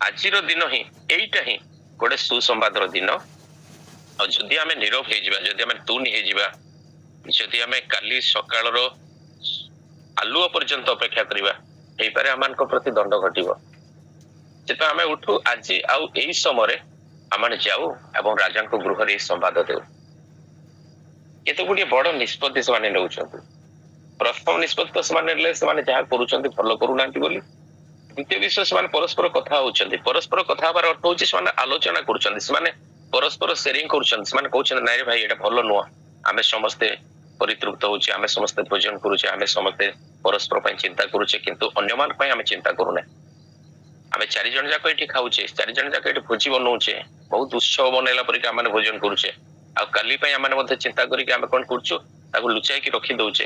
ଆଜିର ଦିନ ହିଁ, ଏଇଟା ହିଁ ଗୋଟେ ସୁସମ୍ବାଦର ଦିନ। ଆଉ ଯଦି ଆମେ ନୀରବ ହେଇଯିବା, ଯଦି ଆମେ ତୁନି ହେଇଯିବା, ଯଦି ଆମେ କାଲି ସକାଳର ଆଲୁଅ ପର୍ଯ୍ୟନ୍ତ ଅପେକ୍ଷା କରିବା, ହେଇପାରେ ଆମମାନଙ୍କ ପ୍ରତି ଦଣ୍ଡ ଘଟିବ। ସେଥିପାଇଁ ଆମେ ଉଠୁ ଆଜି ଆଉ ଏଇ ସମୟରେ ଆମେ ଯାଉ ଏବଂ ରାଜାଙ୍କ ଗୃହରେ ଏଇ ସମ୍ବାଦ ଦେଉ। କେତେ ଗୁଡିଏ ବଡ ନିଷ୍ପତ୍ତି ସେମାନେ ନେଉଛନ୍ତି। ପ୍ରଥମ ନିଷ୍ପତ୍ତି ତ ସେମାନେ ନେଲେ ସେମାନେ ଯାହା କରୁଛନ୍ତି ଭଲ କରୁନାହାନ୍ତି ବୋଲି। ଦ୍ୱିତୀୟ ବିଷୟ, ସେମାନେ ପରସ୍ପର କଥା ହଉଛନ୍ତି। ପରସ୍ପର କଥା ହବାର ଅର୍ଥ ହଉଛି ସେମାନେ ଆଲୋଚନା କରୁଛନ୍ତି, ସେମାନେ ପରସ୍ପର ସେୟାରିଂ କରୁଛନ୍ତି। ସେମାନେ କହୁଛନ୍ତି ନାଇଁ ରେ ଭାଇ ଏଇଟା ଭଲ ନୁହଁ, ଆମେ ସମସ୍ତେ ପରିତୃପ୍ତ ହଉଛେ, ଆମେ ସମସ୍ତେ ଭୋଜନ କରୁଛେ, ଆମେ ସମସ୍ତେ ପରସ୍ପର ପାଇଁ ଚିନ୍ତା କରୁଛେ, କିନ୍ତୁ ଅନ୍ୟମାନଙ୍କ ପାଇଁ ଆମେ ଚିନ୍ତା କରୁନେ। ଆମେ 4 ଜଣ ଯାକ ଏଠି ଖାଉଛେ, 4 ଜଣ ଯାକ ଏଠି ଭୋଜି ବନଉଛେ, ବହୁତ ଉତ୍ସବ ବନେଇଲା ପରିକା ଆମେ ଭୋଜନ କରୁଛେ, ଆଉ କାଲି ପାଇଁ ଆମେ ମଧ୍ୟ ଚିନ୍ତା କରିକି ଆମେ କଣ କରୁଛୁ, ତାକୁ ଲୁଚାଇକି ରଖି ଦଉଛେ।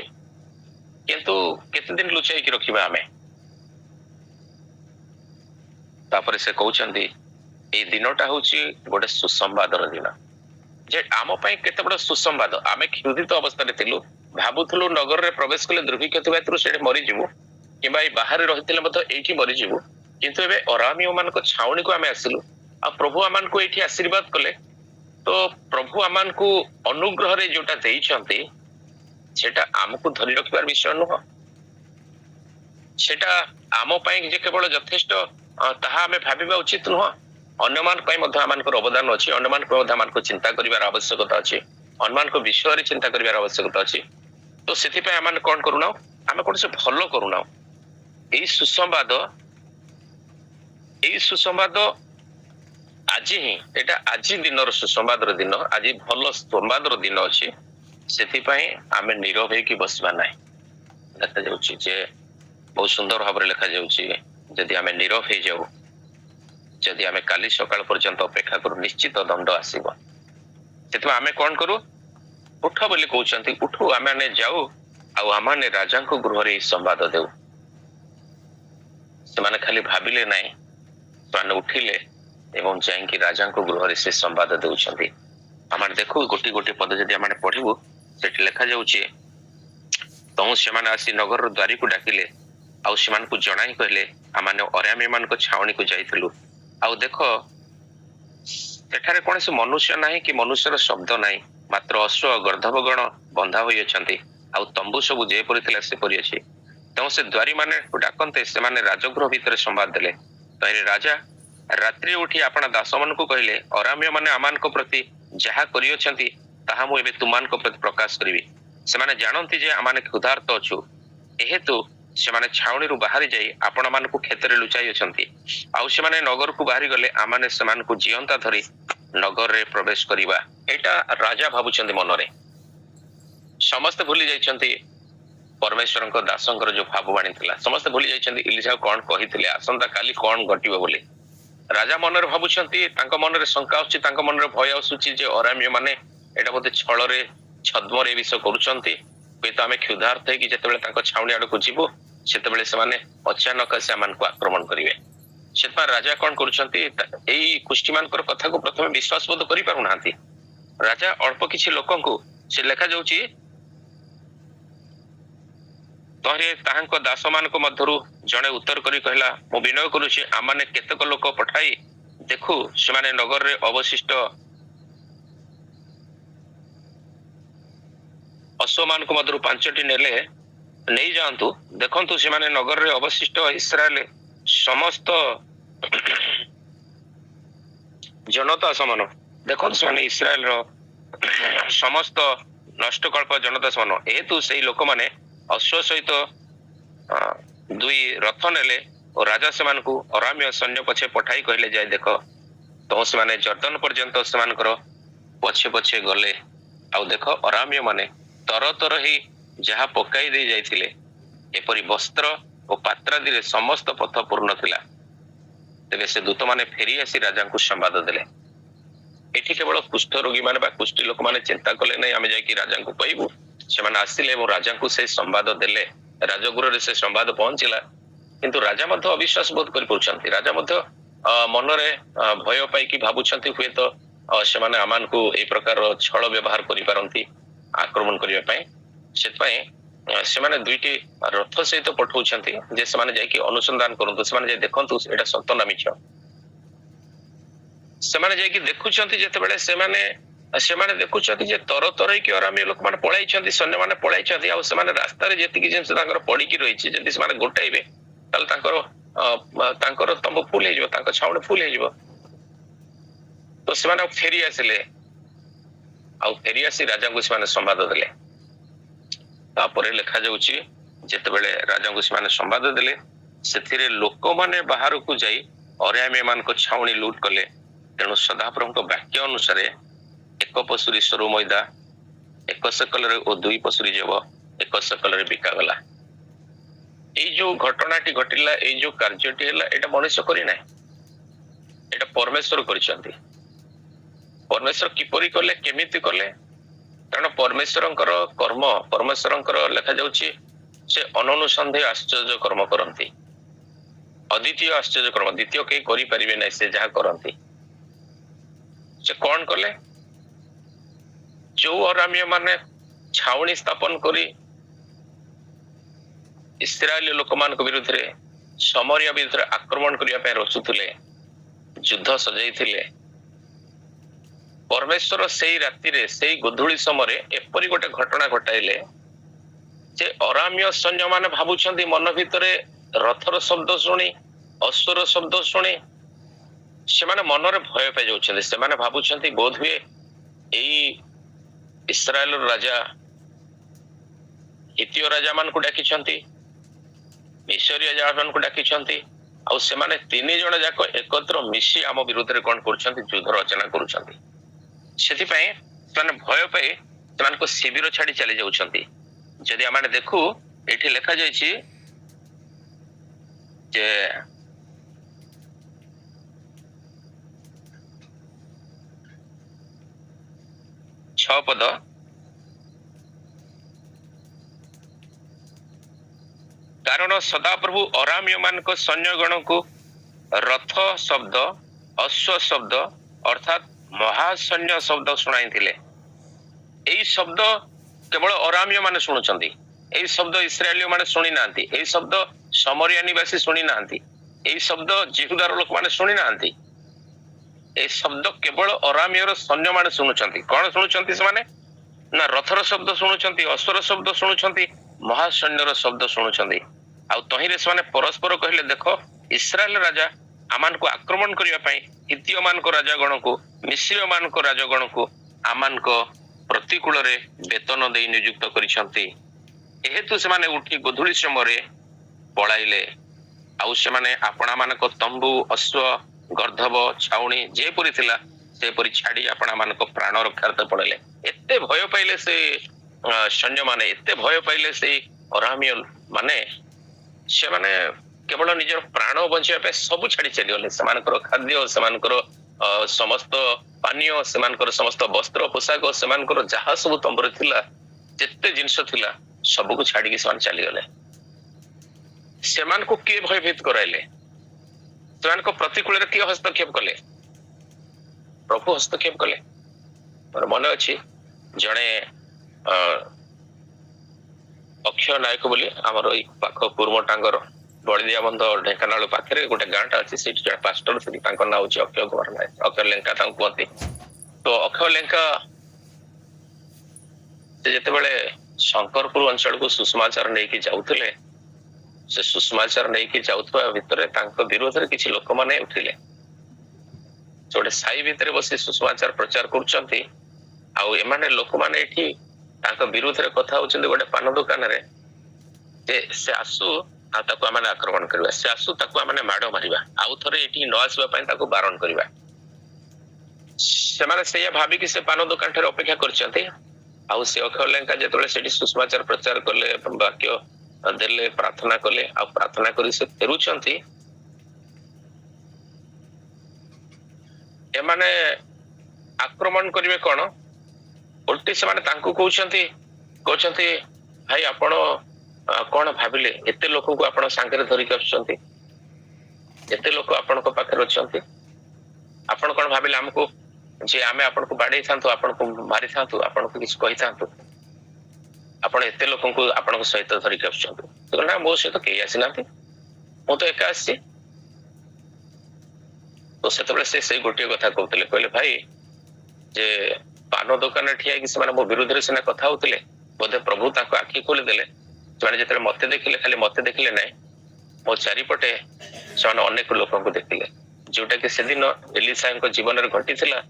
କିନ୍ତୁ କେତେ ଦିନ ଲୁଚାଇକି ରଖିବା ଆମେ? ତାପରେ ସେ କହୁଛନ୍ତି ଏଇ ଦିନଟା ହଉଛି ଗୋଟେ ସୁସମ୍ବାଦର ଦିନ। ଯେ ଆମ ପାଇଁ କେତେ ବଡ ସୁସମ୍ବାଦ। ଆମେ କ୍ଷୁଧିତ ଅବସ୍ଥାରେ ଥିଲୁ, ଭାବୁଥିଲୁ ନଗରରେ ପ୍ରବେଶ କଲେ ଦୁର୍ଭିକ୍ଷ ଥିବା ହେତୁ ସେଠି ମରିଯିବୁ, କିମ୍ବା ଏଇ ବାହାରେ ରହିଥିଲେ ମଧ୍ୟ ଏଇଠି ମରିଯିବୁ। କିନ୍ତୁ ଏବେ ଅରାମୀୟ ମାନଙ୍କ ଛାଉଣୀକୁ ଆମେ ଆସିଲୁ ଆଉ ପ୍ରଭୁ ଆମମାନଙ୍କୁ ଏଇଠି ଆଶୀର୍ବାଦ କଲେ। ତ ପ୍ରଭୁ ଆମମାନଙ୍କୁ ଅନୁଗ୍ରହରେ ଯୋଉଟା ଦେଇଛନ୍ତି ସେଟା ଆମକୁ ଧରି ରଖିବାର ବିଷୟ ନୁହଁ। ସେଟା ଆମ ପାଇଁ ଯେ କେବଳ ଯଥେଷ୍ଟ ତାହା ଆମେ ଭାବିବା ଉଚିତ ନୁହଁ। ଅନ୍ୟମାନଙ୍କ ପାଇଁ ମଧ୍ୟ ଆମମାନଙ୍କର ଅବଦାନ ଅଛି, ଅନ୍ୟମାନଙ୍କ ମଧ୍ୟ ଆମମାନଙ୍କୁ ଚିନ୍ତା କରିବାର ଆବଶ୍ୟକତା ଅଛି, ଅନ୍ୟମାନଙ୍କ ବିଷୟରେ ଚିନ୍ତା କରିବାର ଆବଶ୍ୟକତା ଅଛି। ତ ସେଥିପାଇଁ ଆମେ କଣ କରୁନାହୁଁ, ଆମେ କୌଣସି ଭଲ କରୁନାହୁଁ। ଏଇ ସୁସମ୍ବାଦ ଆଜି ହିଁ, ଏଇଟା ଆଜି ଦିନର ସୁସମ୍ବାଦର ଦିନ, ଆଜି ଭଲ ସମ୍ବାଦର ଦିନ ଅଛି। ସେଥିପାଇଁ ଆମେ ନୀରବ ହେଇକି ବସିବା ନାହିଁ। ଲେଖାଯାଉଛି ଯେ ବହୁତ ସୁନ୍ଦର ଭାବରେ ଲେଖାଯାଉଛି, ଯଦି ଆମେ ନୀରବ ହେଇଯାଉ, ଯଦି ଆମେ କାଲି ସକାଳ ପର୍ଯ୍ୟନ୍ତ ଅପେକ୍ଷା କରୁ, ନିଶ୍ଚିତ ଦଣ୍ଡ ଆସିବ। ସେଥିପାଇଁ ଆମେ କଣ କରୁ, ଉଠ ବୋଲି କହୁଛନ୍ତି, ଉଠୁ ଆମେ ଯାଉ ଆଉ ଆମେ ରାଜାଙ୍କ ଗୃହରେ ଏଇ ସମ୍ବାଦ ଦେଉ। ସେମାନେ ଖାଲି ଭାବିଲେ ନାହିଁ, ସେମାନେ ଉଠିଲେ ଏବଂ ଯାଇକି ରାଜାଙ୍କ ଗୃହରେ ସେ ସମ୍ବାଦ ଦେଉଛନ୍ତି। ଆମେ ଦେଖୁ ଗୋଟି ଗୋଟି ପଦ ଯଦି ଆମେ ପଢିବୁ, ସେଠି ଲେଖାଯାଉଛି, ତହୁ ସେମାନେ ଆସି ନଗରର ଦ୍ୱାରୀକୁ ଡାକିଲେ ଆଉ ସେମାନଙ୍କୁ ଜଣାଇ କହିଲେ, ଆମେ ଅରାମୀ ମାନଙ୍କ ଛାଉଣୀକୁ ଯାଇଥିଲୁ, ଆଉ ଦେଖ ସେଠାରେ କୌଣସି ମନୁଷ୍ୟ ନାହିଁ କି ମନୁଷ୍ୟର ଶବ୍ଦ ନାହିଁ, ମାତ୍ର ଅଶ୍ଵ ଗର୍ଦ୍ଧବ ଗଣ ବନ୍ଧା ହୋଇ ଅଛନ୍ତି, ଆଉ ତମ୍ବୁ ସବୁ ଯେପରି ଥିଲା ସେପରି ଅଛି। ତେଣୁ ସେ ଦ୍ୱାରୀ ମାନେ ଡାକନ୍ତେ ସେମାନେ ରାଜଗୃହ ଭିତରେ ସମ୍ବାଦ ଦେଲେ। କହିଲେ, ରାଜା ରାତ୍ରି ଉଠି ଆପଣ ଦାସମାନଙ୍କୁ କହିଲେ, ଅରାମ୍ୟ ମାନେ ଆମମାନଙ୍କ ପ୍ରତି ଯାହା କରିଅଛନ୍ତି ତାହା ମୁଁ ଏବେ ତୁମମାନଙ୍କ ପ୍ରତି ପ୍ରକାଶ କରିବି। ସେମାନେ ଜାଣନ୍ତି ଯେ ଆମେ କ୍ଷୁଧାର୍ତ ଅଛୁ, ଏହେତୁ ସେମାନେ ଛାଉଣୀରୁ ବାହାରି ଯାଇ ଆପଣ ମାନଙ୍କୁ କ୍ଷେତରେ ଲୁଚାଇ ଅଛନ୍ତି। ଆଉ ସେମାନେ ନଗରକୁ ବାହାରି ଗଲେ ଆମେ ସେମାନଙ୍କୁ ଜିଅନ୍ତା ଧରି ନଗରରେ ପ୍ରବେଶ କରିବା। ଏଇଟା ରାଜା ଭାବୁଛନ୍ତି ମନରେ। ସମସ୍ତେ ଭୁଲି ଯାଇଛନ୍ତି ପରମେଶ୍ୱରଙ୍କ ଦାସଙ୍କର ଯୋଉ ଭାବବାଣୀ ଥିଲା। ସମସ୍ତେ ଭୁଲି ଯାଇଛନ୍ତି ଇଲିଶା କଣ କହିଥିଲେ, ଆସନ୍ତା କାଲି କଣ ଘଟିବ ବୋଲି। ରାଜା ମନରେ ଭାବୁଛନ୍ତି, ତାଙ୍କ ମନରେ ଶଙ୍କା ଆସୁଛି, ତାଙ୍କ ମନରେ ଭୟ ଆସୁଛି ଯେ ଅରାମ୍ୟ ମାନେ ଏଇଟା ବୋଧେ ଛଳରେ ଛଦ୍ମରେ ବିଷ କରୁଛନ୍ତି। ହୁଏତ ଆମେ କ୍ଷୁଧାର୍ତ ହେଇକି ଯେତେବେଳେ ତାଙ୍କ ଛାଉଣୀ ଆଡକୁ ଯିବୁ, ସେତେବେଳେ ସେମାନେ ଅଚାନକ ସେମାନଙ୍କୁ ଆକ୍ରମଣ କରିବେ। ସେଥିପାଇଁ ରାଜା କଣ କରୁଛନ୍ତି, ଏଇ କୁଷ୍ଠୀ ମାନଙ୍କର କଥାକୁ ପ୍ରଥମେ ବିଶ୍ୱାସ ବୋଧ କରିପାରୁନାହାନ୍ତି। ରାଜା ଅଳ୍ପ କିଛି ଲୋକଙ୍କୁ, ସେ ଲେଖାଯାଉଛି, ତହରେ ତାହାଙ୍କ ଦାସ ମାନଙ୍କ ମଧ୍ୟରୁ ଜଣେ ଉତ୍ତର କରି କହିଲା, ମୁଁ ବିନୟ କରୁଛି ଆମମାନେ କେତେକ ଲୋକ ପଠାଇ ଦେଖୁ ସେମାନେ ନଗରରେ ଅବଶିଷ୍ଟ ଅଶ୍ୱମାନଙ୍କ ମଧ୍ୟରୁ 5ଟି ନେଇଯାଆନ୍ତୁ। ଦେଖନ୍ତୁ ସେମାନେ ନଗରରେ ଅବଶିଷ୍ଟ ଇସ୍ରାଏଲ ସମସ୍ତ ଜନତା ସମାନ, ଦେଖନ୍ତୁ ସେମାନେ ଇସ୍ରାଏଲର ସମସ୍ତ ନଷ୍ଟକଳ୍ପ ଜନତା ସମାନ। ଏହେତୁ ସେଇ ଲୋକମାନେ ଅଶ୍ଵ ସହିତ 2 ରଥ ନେଲେ ଓ ରାଜା ସେମାନଙ୍କୁ ଅରାମ୍ୟ ସୈନ୍ୟ ପଛେ ପଠାଇ କହିଲେ, ଯାଇ ଦେଖ। ତ ସେମାନେ ଜର୍ଦ୍ଦନ ପର୍ଯ୍ୟନ୍ତ ସେମାନଙ୍କର ପଛେ ପଛେ ଗଲେ, ଆଉ ଦେଖ ଅରାମ୍ୟ ମାନେ ତର ହେଇ ଯାହା ପକାଇ ଦେଇ ଯାଇଥିଲେ, ଏପରି ବସ୍ତ୍ର ଓ ପାତ୍ରାଦିରେ ସମସ୍ତ ପଥ ପୂର୍ଣ୍ଣ ଥିଲା। ତେବେ ସେ ଦୂତମାନେ ଫେରି ଆସି ରାଜାଙ୍କୁ ସମ୍ବାଦ ଦେଲେ। ଏଠି କେବଳ କୁଷ୍ଠ ରୋଗୀ ମାନେ ବା କୁଷ୍ଠୀ ଲୋକମାନେ ଚିନ୍ତା କଲେ ନାହିଁ ଆମେ ଯାଇକି ରାଜାଙ୍କୁ କହିବୁ। ସେମାନେ ଆସିଲେ ଏବଂ ରାଜାଙ୍କୁ ସେ ସମ୍ବାଦ ଦେଲେ। ରାଜଗୃହରେ ସେ ସମ୍ବାଦ ପହଞ୍ଚିଲା, କିନ୍ତୁ ରାଜା ମଧ୍ୟ ଅବିଶ୍ୱାସ ବୋଧ କରିପାରୁଛନ୍ତି। ରାଜା ମଧ୍ୟ ମନରେ ଭୟ ପାଇକି ଭାବୁଛନ୍ତି, ହୁଏତ ସେମାନେ ଆମମାନଙ୍କୁ ଏଇ ପ୍ରକାର ଛଳ ବ୍ୟବହାର କରିପାରନ୍ତି ଆକ୍ରମଣ କରିବା ପାଇଁ। ସେଥିପାଇଁ ସେମାନେ 2ଟି ରଥ ସହିତ ପଠାଉଛନ୍ତି ଯେ ସେମାନେ ଯାଇକି ଅନୁସନ୍ଧାନ କରନ୍ତୁ, ସେମାନେ ଯାଇ ଦେଖନ୍ତୁ ଏଇଟା ସତ ନା ମିଛ। ସେମାନେ ଯାଇକି ଦେଖୁଛନ୍ତି, ଯେତେବେଳେ ସେମାନେ ଦେଖୁଛନ୍ତି ଯେ ତର ହେଇକି ଅରାମ୍ୟ ଲୋକମାନେ ପଳାଇଛନ୍ତି, ସୈନ୍ୟମାନେ ପଳାଇଛନ୍ତି, ଆଉ ସେମାନେ ରାସ୍ତାରେ ଯେତିକି ଜିନିଷ ତାଙ୍କର ପଡିକି ରହିଛି, ଯଦି ସେମାନେ ଗୋଟାଇବେ ତାହେଲେ ତାଙ୍କର ତମ୍ବୁ ଫୁଲ ହେଇଯିବ, ତାଙ୍କ ଛାଉଣି ଫୁଲ ହେଇଯିବ। ତ ସେମାନେ ଫେରି ଆସିଲେ, ଆଉ ଫେରି ଆସି ରାଜାଙ୍କୁ ସେମାନେ ସମ୍ବାଦ ଦେଲେ। ତାପରେ ଲେଖାଯାଉଛି, ଯେତେବେଳେ ରାଜାଙ୍କୁ ସେମାନେ ସମ୍ବାଦ ଦେଲେ, ସେଥିରେ ଲୋକମାନେ ବାହାରକୁ ଯାଇ ଅରାମ୍ୟ ମାନଙ୍କ ଛାଉଣି ଲୁଟ କଲେ। ତେଣୁ ସଦାପ୍ରଭୁଙ୍କ ବାକ୍ୟ ଅନୁସାରେ 1 ପଶୁରୀ ସରୁ ମଇଦା 1 ସେକଲରେ ଓ 2 ପଶୁରୀ ଜବ 1 ସେକଲରେ ବିକାଗଲା। ଏଇ ଯୋଉ ଘଟଣାଟି ଘଟିଲା, ଏଇ ଯୋଉ କାର୍ଯ୍ୟଟି ହେଲା, ଏଇଟା ମଣିଷ କରିନାହିଁ, ଏଇଟା ପରମେଶ୍ୱର କରିଛନ୍ତି। ପରମେଶ୍ୱର କିପରି କଲେ, କେମିତି କଲେ? କାରଣ ପରମେଶ୍ୱରଙ୍କର କର୍ମ, ପରମେଶ୍ୱରଙ୍କର ଲେଖାଯାଉଛି ସେ ଅନନୁସନ୍ଧେୟ ଆଶ୍ଚର୍ଯ୍ୟ କର୍ମ କରନ୍ତି, ଅଦ୍ୱିତୀୟ ଆଶ୍ଚର୍ଯ୍ୟ କର୍ମ, ଦ୍ୱିତୀୟ କେହି କରିପାରିବେ ନାହିଁ ସେ ଯାହା କରନ୍ତି। ସେ କଣ କଲେ? ଯୋଉ ଅରାମ୍ୟ ମାନେ ଛାଉଣି ସ୍ଥାପନ କରି ଇସ୍ରାଏଲ ଲୋକମାନଙ୍କ ବିରୁଦ୍ଧରେ समरिया विरुद्ध आक्रमण करने रचुले, युद्ध सजाइथिले। परमेश्वर से राति रे से गोधूली समय एपरी गोटे घटना घटाइले जे अराम्य सैन्य माने भाबुछंती मन भितरे रथर शब्द शुणी, अश्वर शब्द शुणी से माने मनरे भय पाई जाउछंती। से माने भाबुछंती बोध हुए एई इस्राएल राजा हितियो राजा मान को डाकिछंती, मिसरी राजा मान को डाकिछंती, आउ से माने तीन जण जाक एकत्र मिसी आम विरुद्ध रे कोन करछंती, युद्ध रचना करूछंती। सेति पय माने भय पाई सेमान को शिविर छाड़ी चली जाउछंती। जदि आमे देखू एठी लिखा जायछि जे 6 पद, कारण सदाप्रभु अराम्य मान को सैन्यगण को रथ शब्द, अश्व शब्द अर्थात महासैन्य शब्द शुणाई थिले। एई शब्द केवल अराम्य माने शुणुचंती, एई शब्द इस्राएलिय माने शुणी नांती, एई शब्द समरिया निवासी शुणी नांती, एई शब्द जिहुदार लोक माने शुणी नांती। एई शब्द केवल अराम्यर सैन्य माने शुणुचंती। कोन शुणुचंती से माने ना रथर शब्द शुणुचंती, अश्वर शब्द शुणुचंती, महासैन्यर शब्द शुणुचंती। आ तहिरे से माने परस्पर कहले देखो इस्राएल राजा आमान को आक्रमण करिया पई हितियो मान को राजा गण को, मिस्रिय मान को राजा गण को आमान को प्रतिकूल रे वेतन दे नियुक्त करिसंती। एहेतु से माने उठी गोधुली समय पळाइले। आउ से माने आपणा मानक तंबू, अश्व, गर्धब, छाउणी जेपरि थिला सेपरि छाड़ी आपणा मानक प्राण रक्षार्थ पड़ेले। एते भय पाइले से सैन्य माने, एते भय पाइले से अराम्य माने से माने केवल निजर प्राण बंचिया पे सब छाड़ी चली गले। सेमानकर खाद्य, सेमानकर समस्त पानीय, सेमानकर समस्त वस्त्र पोशाक, सेमानकर जहा सब तंबर थिला जेते जिंस थिला सब को छाड़ी के सेमान चली गले। सेमान को के भयभीत कराइले, सेमान को प्रतिकूल रे के हस्तक्षेप कले, प्रभु हस्तक्षेप कले। मोर मन अछि जणे अक्षय नायक बोली हमर ई पाख पूर्वटांगर बळदिया बंध ढेंकानाल पाखरे गोटे गांटा अछि, सेठी जण पास्टर सेठी तांकर नाम अछि अक्षय कुमार नायक, अक्षय लेंका तांको कहते। तो अक्षय लेंका से जते बेले शंकरपुर अंचल को सुषमाचार नै कि जाउथले, से सुषमाचार नै कि जाउथबा भितरे तांको विरोध रे किछि लोक माने उठिले। जोडे साई भितरे बसी सुषमाचार प्रचार करछंती। आउ एमाने लोक माने एठी तांको विरोध रे कथा होचंदी गोटे पान दुकान रे से आसु आ ताको आमाने आक्रमण करबा, से आसु ताको आमाने माडो मारिबा, आउ थरे एठी न आसीबा पई ताको बारण करबा। से माने सेया भाबी कि से पान दुकान ठरे अपेक्षा करछंती। आउ से अक्षय लेंका जेतले सेठी सुषमाचार प्रचार करले, वाक्य देले, प्रार्थना करले, आ प्रार्थना करी से फेरुछंती। एमाने आक्रमण करिवे कोन उल्टी से माने तांको कहउछंती भाई आपण कोन भाबिले एते लोक को आपण सांगरे धरि आछंती, एते लोक आपण को पाखरे अछंती, आपण कोन भाबिले हमको जे आमे आपण को बाडै थांतु, आपण को मारि थांतु, आपण को किछ कहि थांतु, आपण एते लोक को आपण को सहित धरि आछंती। तो ना मो से तो के आसी नांती, मो तो एका आसी। तो सेतबेले से गोटे कथा कहउतले, कहले भाई जे पान दुकान ठिया कि से माने मो विरोध रे सेना कथा होतले, बोधे प्रभु ताको आखि खोली देले। माने जेतले मते देखिले, खाली मते देखिले नै, मो चारिपटे से अनेक लोक को देखिले, जोटा कि से दिन एलिसा को जीवन रे घटी थिला।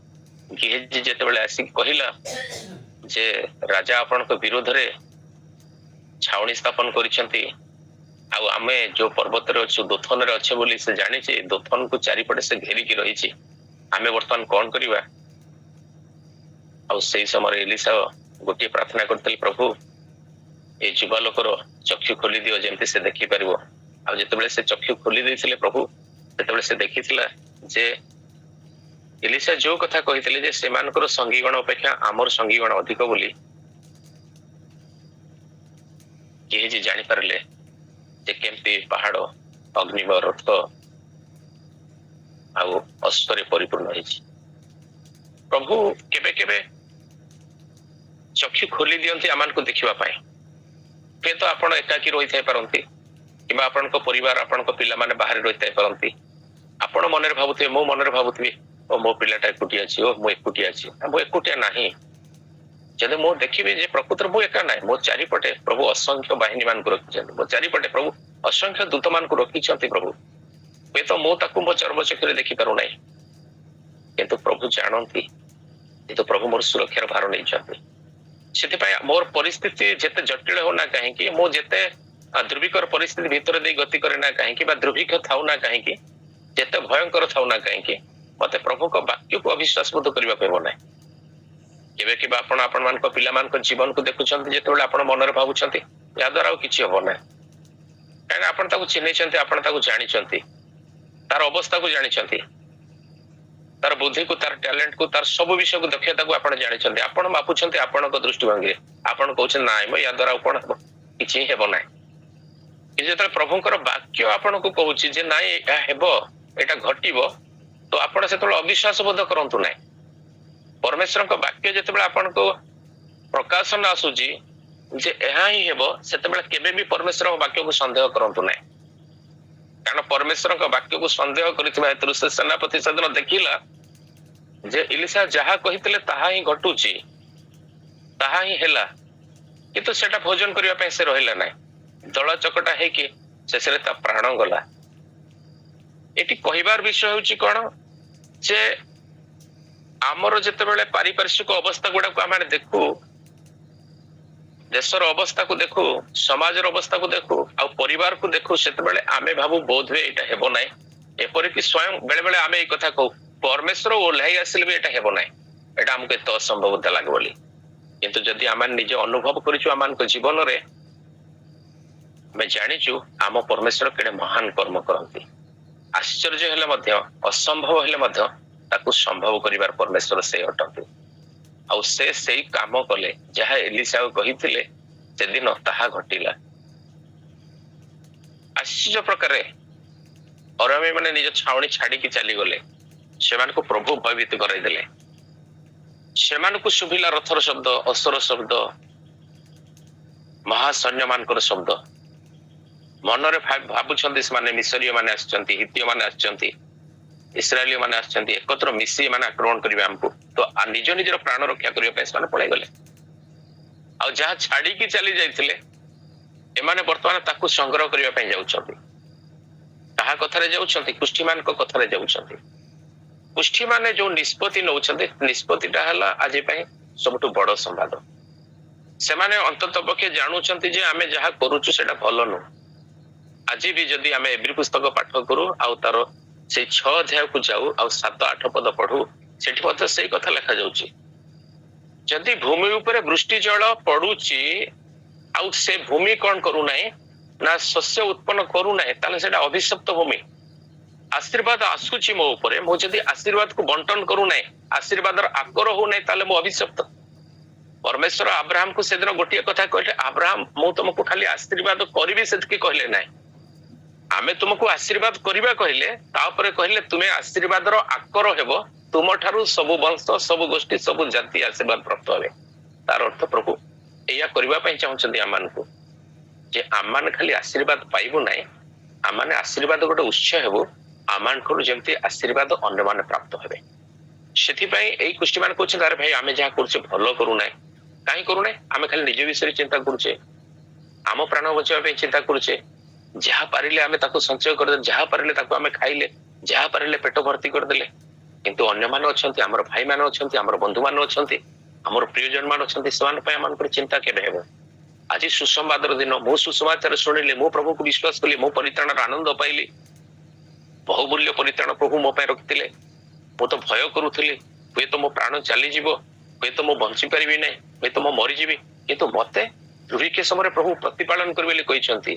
गेहजी जेतेबेले आसी कहिला जे राजा आपण को विरोध रे छावणी स्थापन करिसंती, आउ आमे जो पर्वत रे अछि दोथन रे अछि बोली से जानि छी, दोथन को चारिपटे से घेरी की रही छी, आमे वर्तमान कोन करिवा। आउ सेही समय एलिसा गोटे प्रार्थना करतले, प्रभु ए जुवा लोकर चक्षु खोली दियो जेमति से देखि परिबो। आ जेतेबेले से चक्षु खोली देथिले प्रभु, तेतेबेले से देखिथिला जे एलिसा जो कथा कहिथिले जे सेमानकर संगीगण अपेक्षा आमर संगीगण अधिक बोली केहि जे जानि परले जे केमति पहाड़, अग्निमय रथ आउ अश्वरे परिपूर्ण होइछि। प्रभु केबे केबे चक्षु खोली दियंती आमान को देखिबा पाए। के तो आपण एकाकी रही थाई पारंती, କିମ୍ବା ଆପଣଙ୍କ ପରିବାର ଆପଣଙ୍କ ପିଲାମାନେ ବାହାରେ ରହିଥାଇ ପାରନ୍ତି। ଆପଣ ମନରେ ଭାବୁଥିବେ, ମୁଁ ମନରେ ଭାବୁଥିବି, ଓ ମୋ ପିଲାଟା ଏକୁଟିଆ ଅଛି, ଓ ମୁଁ ଏକୁଟିଆ ଅଛି। ମୁଁ ଏକୁଟିଆ ନାହିଁ। ଯଦି ମୁଁ ଦେଖିବି ଯେ ପ୍ରକୃତରେ ମୁଁ ଏକା ନାହିଁ, ମୋ ଚାରିପଟେ ପ୍ରଭୁ ଅସଂଖ୍ୟ ବାହିନୀ ମାନଙ୍କୁ ରଖିଛନ୍ତି, ମୋ ଚାରିପଟେ ପ୍ରଭୁ ଅସଂଖ୍ୟ ଦୂତ ମାନଙ୍କୁ ରଖିଛନ୍ତି। ପ୍ରଭୁ ହୁଏତ ମୁଁ ତାକୁ ମୋ ଚର୍ମଚକ୍ଷୁରେ ଦେଖିପାରୁନାହିଁ, କିନ୍ତୁ ପ୍ରଭୁ ଜାଣନ୍ତି, କିନ୍ତୁ ପ୍ରଭୁ ମୋର ସୁରକ୍ଷାର ଭାର ନେଇଛନ୍ତି। ସେଥିପାଇଁ ମୋର ପରିସ୍ଥିତି ଯେତେ ଜଟିଳ ହଉନା କାହିଁକି, ମୁଁ ଯେତେ ଦୁର୍ଭିକର ପରିସ୍ଥିତି ଭିତରେ ଦେଇ ଗତି କରେ ନା କାହିଁକି, ବା ଦୁର୍ଭିକ୍ଷ ଥାଉ ନା କାହିଁକି, ଯେତେ ଭୟଙ୍କର ଥାଉ ନା କାହିଁକି, ମତେ ପ୍ରଭୁଙ୍କ ବାକ୍ୟକୁ ଅବିଶ୍ୱାସ ବୋଧ କରିବାକୁ ହେବ ନାହିଁ। କେବେ କେବେ ଆପଣମାନଙ୍କ ପିଲାମାନଙ୍କ ଜୀବନକୁ ଦେଖୁଛନ୍ତି, ଯେତେବେଳେ ଆପଣ ମନରେ ଭାବୁଛନ୍ତି ଏହା ଦ୍ୱାରା ଆଉ କିଛି ହବ ନାହିଁ, କାହିଁକିନା ଆପଣ ତାକୁ ଚିହ୍ନିଛନ୍ତି, ଆପଣ ତାକୁ ଜାଣିଛନ୍ତି, ତାର ଅବସ୍ଥାକୁ ଜାଣିଛନ୍ତି, ତାର ବୁଦ୍ଧିକୁ, ତାର ଟ୍ୟାଲେଣ୍ଟକୁ, ତାର ସବୁ ବିଷୟକୁ, ଦକ୍ଷତାକୁ ଆପଣ ଜାଣିଛନ୍ତି। ଆପଣ ମାପୁଛନ୍ତି ଆପଣଙ୍କ ଦୃଷ୍ଟିଭଙ୍ଗୀରେ, ଆପଣ କହୁଛନ୍ତି ନାଇଁ ମ ୟା ଦ୍ୱାରା ଆଉ କଣ ହେବ, କିଛି ହିଁ ହେବ ନାହିଁ। କିନ୍ତୁ ଯେତେବେଳେ ପ୍ରଭୁଙ୍କର ବାକ୍ୟ ଆପଣଙ୍କୁ କହୁଛି ଯେ ନାଇଁ ଏହା ହେବ, ଏଇଟା ଘଟିବ, ତ ଆପଣ ସେତେବେଳେ ଅବିଶ୍ୱାସ ବୋଧ କରନ୍ତୁ ନାହିଁ। ପରମେଶ୍ୱରଙ୍କ ବାକ୍ୟ ଯେତେବେଳେ ଆପଣଙ୍କୁ ପ୍ରକାଶନ ଆସୁଛି ଯେ ଏହା ହିଁ ହେବ, ସେତେବେଳେ କେବେ ବି ପରମେଶ୍ୱରଙ୍କ ବାକ୍ୟକୁ ସନ୍ଦେହ କରନ୍ତୁ ନାହିଁ। କାରଣ ପରମେଶ୍ୱରଙ୍କ ବାକ୍ୟକୁ ସନ୍ଦେହ କରିଥିବା ହେତୁ ସେ ସେନାପତି ସେଦିନ ଦେଖିଲା ଯେ ଇଲିଶା ଯାହା କହିଥିଲେ ତାହା ହିଁ ଘଟୁଛି, ତାହା ହିଁ ହେଲା, କିନ୍ତୁ ସେଟା ଭୋଜନ କରିବା ପାଇଁ ସେ ରହିଲା ନାହିଁ। ଦଳ ଚକଟା ହେଇକି ଶେଷରେ ତା ପ୍ରାଣ ଗଲା। ଏଠି କହିବାର ବିଷୟ ହେଉଛି କଣ, ଯେ ଆମର ଯେତେବେଳେ ପାରିପାର୍ଶ୍ୱିକ ଅବସ୍ଥା ଗୁଡାକୁ ଆମେ ଦେଖୁ, ଦେଶର ଅବସ୍ଥାକୁ ଦେଖୁ, ସମାଜର ଅବସ୍ଥାକୁ ଦେଖୁ, ଆଉ ପରିବାରକୁ ଦେଖୁ, ସେତେବେଳେ ଆମେ ଭାବୁ ବୋଧ ହୁଏ ଏଇଟା ହେବ ନାହିଁ। ଏପରିକି ସ୍ୱୟଂ ବେଳେ ବେଳେ ଆମେ ଏଇ କଥା କହୁ, ପରମେଶ୍ୱର ଓହ୍ଲାଇ ଆସିଲେ ବି ଏଇଟା ହେବ ନାହିଁ, ଏଇଟା ଆମକୁ ଏତେ ଅସମ୍ଭବତା ଲାଗେ ବୋଲି। କିନ୍ତୁ ଯଦି ଆମେ ନିଜେ ଅନୁଭବ କରିଛୁ ଆମମାନଙ୍କ ଜୀବନରେ, ଆମେ ଜାଣିଛୁ ଆମ ପରମେଶ୍ୱର କେଡ଼େ ମହାନ କର୍ମ କରନ୍ତି। ଆଶ୍ଚର୍ଯ୍ୟ ହେଲେ ମଧ୍ୟ, ଅସମ୍ଭବ ହେଲେ ମଧ୍ୟ ତାକୁ ସମ୍ଭବ କରିବାର ପରମେଶ୍ୱର ସେ ଅଟନ୍ତି। ଆଉ ସେ ସେଇ କାମ କଲେ ଯାହା ଏଲିଶାକୁ କହିଥିଲେ, ସେଦିନ ତାହା ଘଟିଲା। ଆଶ୍ଚର୍ଯ୍ୟ ପ୍ରକାରେ ଅରାମୀ ମାନେ ନିଜ ଛାଉଣି ଛାଡିକି ଚାଲିଗଲେ, ସେମାନଙ୍କୁ ପ୍ରଭୁ ଭୟଭୀତ କରାଇଦେଲେ। ସେମାନଙ୍କୁ ଶୁଭିଲା ରଥର ଶବ୍ଦ, ଅଶ୍ଵର ଶବ୍ଦ, ମହାସୈନ୍ୟ ମାନଙ୍କର ଶବ୍ଦ। ମନରେ ଭାବୁଛନ୍ତି ସେମାନେ ମିଶରୀୟ ମାନେ ଆସିଛନ୍ତି, ହିତୀୟ ମାନେ ଆସିଛନ୍ତି, ଇସ୍ରାଏଲୀୟ ମାନେ ଆସିଛନ୍ତି, ଏକତ୍ର ମିଶି ଏମାନେ ଆକ୍ରମଣ କରିବେ ଆମକୁ। ତ ନିଜ ନିଜର ପ୍ରାଣ ରକ୍ଷା କରିବା ପାଇଁ ସେମାନେ ପଳେଇଗଲେ। ଆଉ ଯାହା ଛାଡିକି ଚାଲି ଯାଇଥିଲେ, ଏମାନେ ବର୍ତ୍ତମାନ ତାକୁ ସଂଗ୍ରହ କରିବା ପାଇଁ ଯାଉଛନ୍ତି। କାହା କଥାରେ ଯାଉଛନ୍ତି? କୁଷ୍ଠୀମାନଙ୍କ କଥାରେ ଯାଉଛନ୍ତି। କୁଷ୍ଠୀମାନେ ଯୋଉ ନିଷ୍ପତ୍ତି ନେଉଛନ୍ତି, ନିଷ୍ପତ୍ତିଟା ହେଲା ଆଜି ପାଇଁ ସବୁଠୁ ବଡ ସମ୍ବାଦ। ସେମାନେ ଅନ୍ତତଃ ପକ୍ଷେ ଜାଣୁଛନ୍ତି ଯେ ଆମେ ଯାହା କରୁଛୁ ସେଟା ଭଲ ନୁହଁ। ଆଜି ବି ଯଦି ଆମେ ଏବ୍ରି ପୁସ୍ତକ ପାଠ କରୁ, ଆଉ ତାର ସେଇ 6 ଅଧ୍ୟାୟକୁ ଯାଉ, ଆଉ 7-8 ପଦ ପଢୁ, ସେଠି ମଧ୍ୟ ସେଇ କଥା ଲେଖାଯାଉଛି। ଯଦି ଭୂମି ଉପରେ ବୃଷ୍ଟି ଜଳ ପଡୁଛି, ଆଉ ସେ ଭୂମି କଣ କରୁନାହିଁ ନା ଶସ୍ୟ ଉତ୍ପନ୍ନ କରୁନାହିଁ, ତାହେଲେ ସେଟା ଅଭିଶପ୍ତ ଭୂମି। ଆଶୀର୍ବାଦ ଆସୁଛି ମୋ ଉପରେ, ମୁଁ ଯଦି ଆଶୀର୍ବାଦକୁ ବଣ୍ଟନ କରୁନାହିଁ, ଆଶୀର୍ବାଦର ଆକର ହଉନାହିଁ, ତାହେଲେ ମୁଁ ଅଭିଶପ୍ତ। ପରମେଶ୍ୱର ଆବ୍ରାହମକୁ ସେଦିନ ଗୋଟିଏ କଥା କହିଲେ, ଆବ୍ରାହମ ମୁଁ ତୁମକୁ ଖାଲି ଆଶୀର୍ବାଦ କରିବି ସେତିକି କହିଲେ ନାହିଁ, ଆମେ ତୁମକୁ ଆଶୀର୍ବାଦ କରିବା କହିଲେ, ତାପରେ କହିଲେ ତୁମେ ଆଶୀର୍ବାଦର ଆକର ହେବ, ତୁମଠାରୁ ସବୁ ବଂଶ, ସବୁ ଗୋଷ୍ଠୀ, ସବୁ ଜାତି ଆଶୀର୍ବାଦ ପ୍ରାପ୍ତ ହେବେ। ତାର ଅର୍ଥ ପ୍ରଭୁ ଏଇଆ କରିବା ପାଇଁ ଚାହୁଁଛନ୍ତି ଆମମାନଙ୍କୁ, ଯେ ଆମମାନେ ଖାଲି ଆଶୀର୍ବାଦ ପାଇବୁ ନାହିଁ, ଆମମାନେ ଆଶୀର୍ବାଦ ଗୋଟେ ଉତ୍ସ ହେବୁ, ଆମମାନଙ୍କରୁ ଯେମିତି ଆଶୀର୍ବାଦ ଅନ୍ୟମାନେ ପ୍ରାପ୍ତ ହେବେ। ସେଥିପାଇଁ ଏଇ କୁଷ୍ଠୀମାନେ କହୁଛନ୍ତି, ଆରେ ଭାଇ ଆମେ ଯାହା କରୁଛେ ଭଲ କରୁନାହିଁ। କାହିଁ କରୁନାହିଁ? ଆମେ ଖାଲି ନିଜ ବିଷୟରେ ଚିନ୍ତା କରୁଛେ, ଆମ ପ୍ରାଣ ବଞ୍ଚାଇବା ପାଇଁ ଚିନ୍ତା କରୁଛେ। ଯାହା ପାରିଲେ ଆମେ ତାକୁ ସଞ୍ଚୟ କରିଦେଲେ, ଯାହା ପାରିଲେ ତାକୁ ଆମେ ଖାଇଲେ, ଯାହା ପାରିଲେ ପେଟ ଭର୍ତ୍ତି କରିଦେଲେ। କିନ୍ତୁ ଅନ୍ୟମାନେ ଅଛନ୍ତି, ଆମର ଭାଇମାନେ ଅଛନ୍ତି, ଆମର ବନ୍ଧୁମାନେ ଅଛନ୍ତି, ଆମର ପ୍ରିୟଜନ ମାନେ ଅଛନ୍ତି, ସେମାନଙ୍କ ପାଇଁ ଆମମାନଙ୍କର ଚିନ୍ତା କେବେ ହେବ? ଆଜି ସୁସମ୍ବାଦର ଦିନ, ମୁଁ ସୁସମାଚାର ଶୁଣିଲି, ମୁଁ ପ୍ରଭୁକୁ ବିଶ୍ୱାସ କଲି, ମୁଁ ପରିତ୍ରାଣର ଆନନ୍ଦ ପାଇଲି। ବହୁମୂଲ୍ୟ ପରିତ୍ରାଣ ପ୍ରଭୁ ମୋ ପାଇଁ ରଖିଥିଲେ। ମୁଁ ତ ଭୟ କରୁଥିଲି, ହୁଏତ ମୋ ପ୍ରାଣ ଚାଲିଯିବ, ହୁଏତ ମୁଁ ବଞ୍ଚି ପାରିବି ନାହିଁ, ହୁଏତ ମୁଁ ମରିଯିବି, କିନ୍ତୁ ମତେ ଦୁର୍ଭିକ୍ଷ ସମୟରେ ପ୍ରଭୁ ପ୍ରତିପାଳନ କରିବେ ବୋଲି କହିଛନ୍ତି।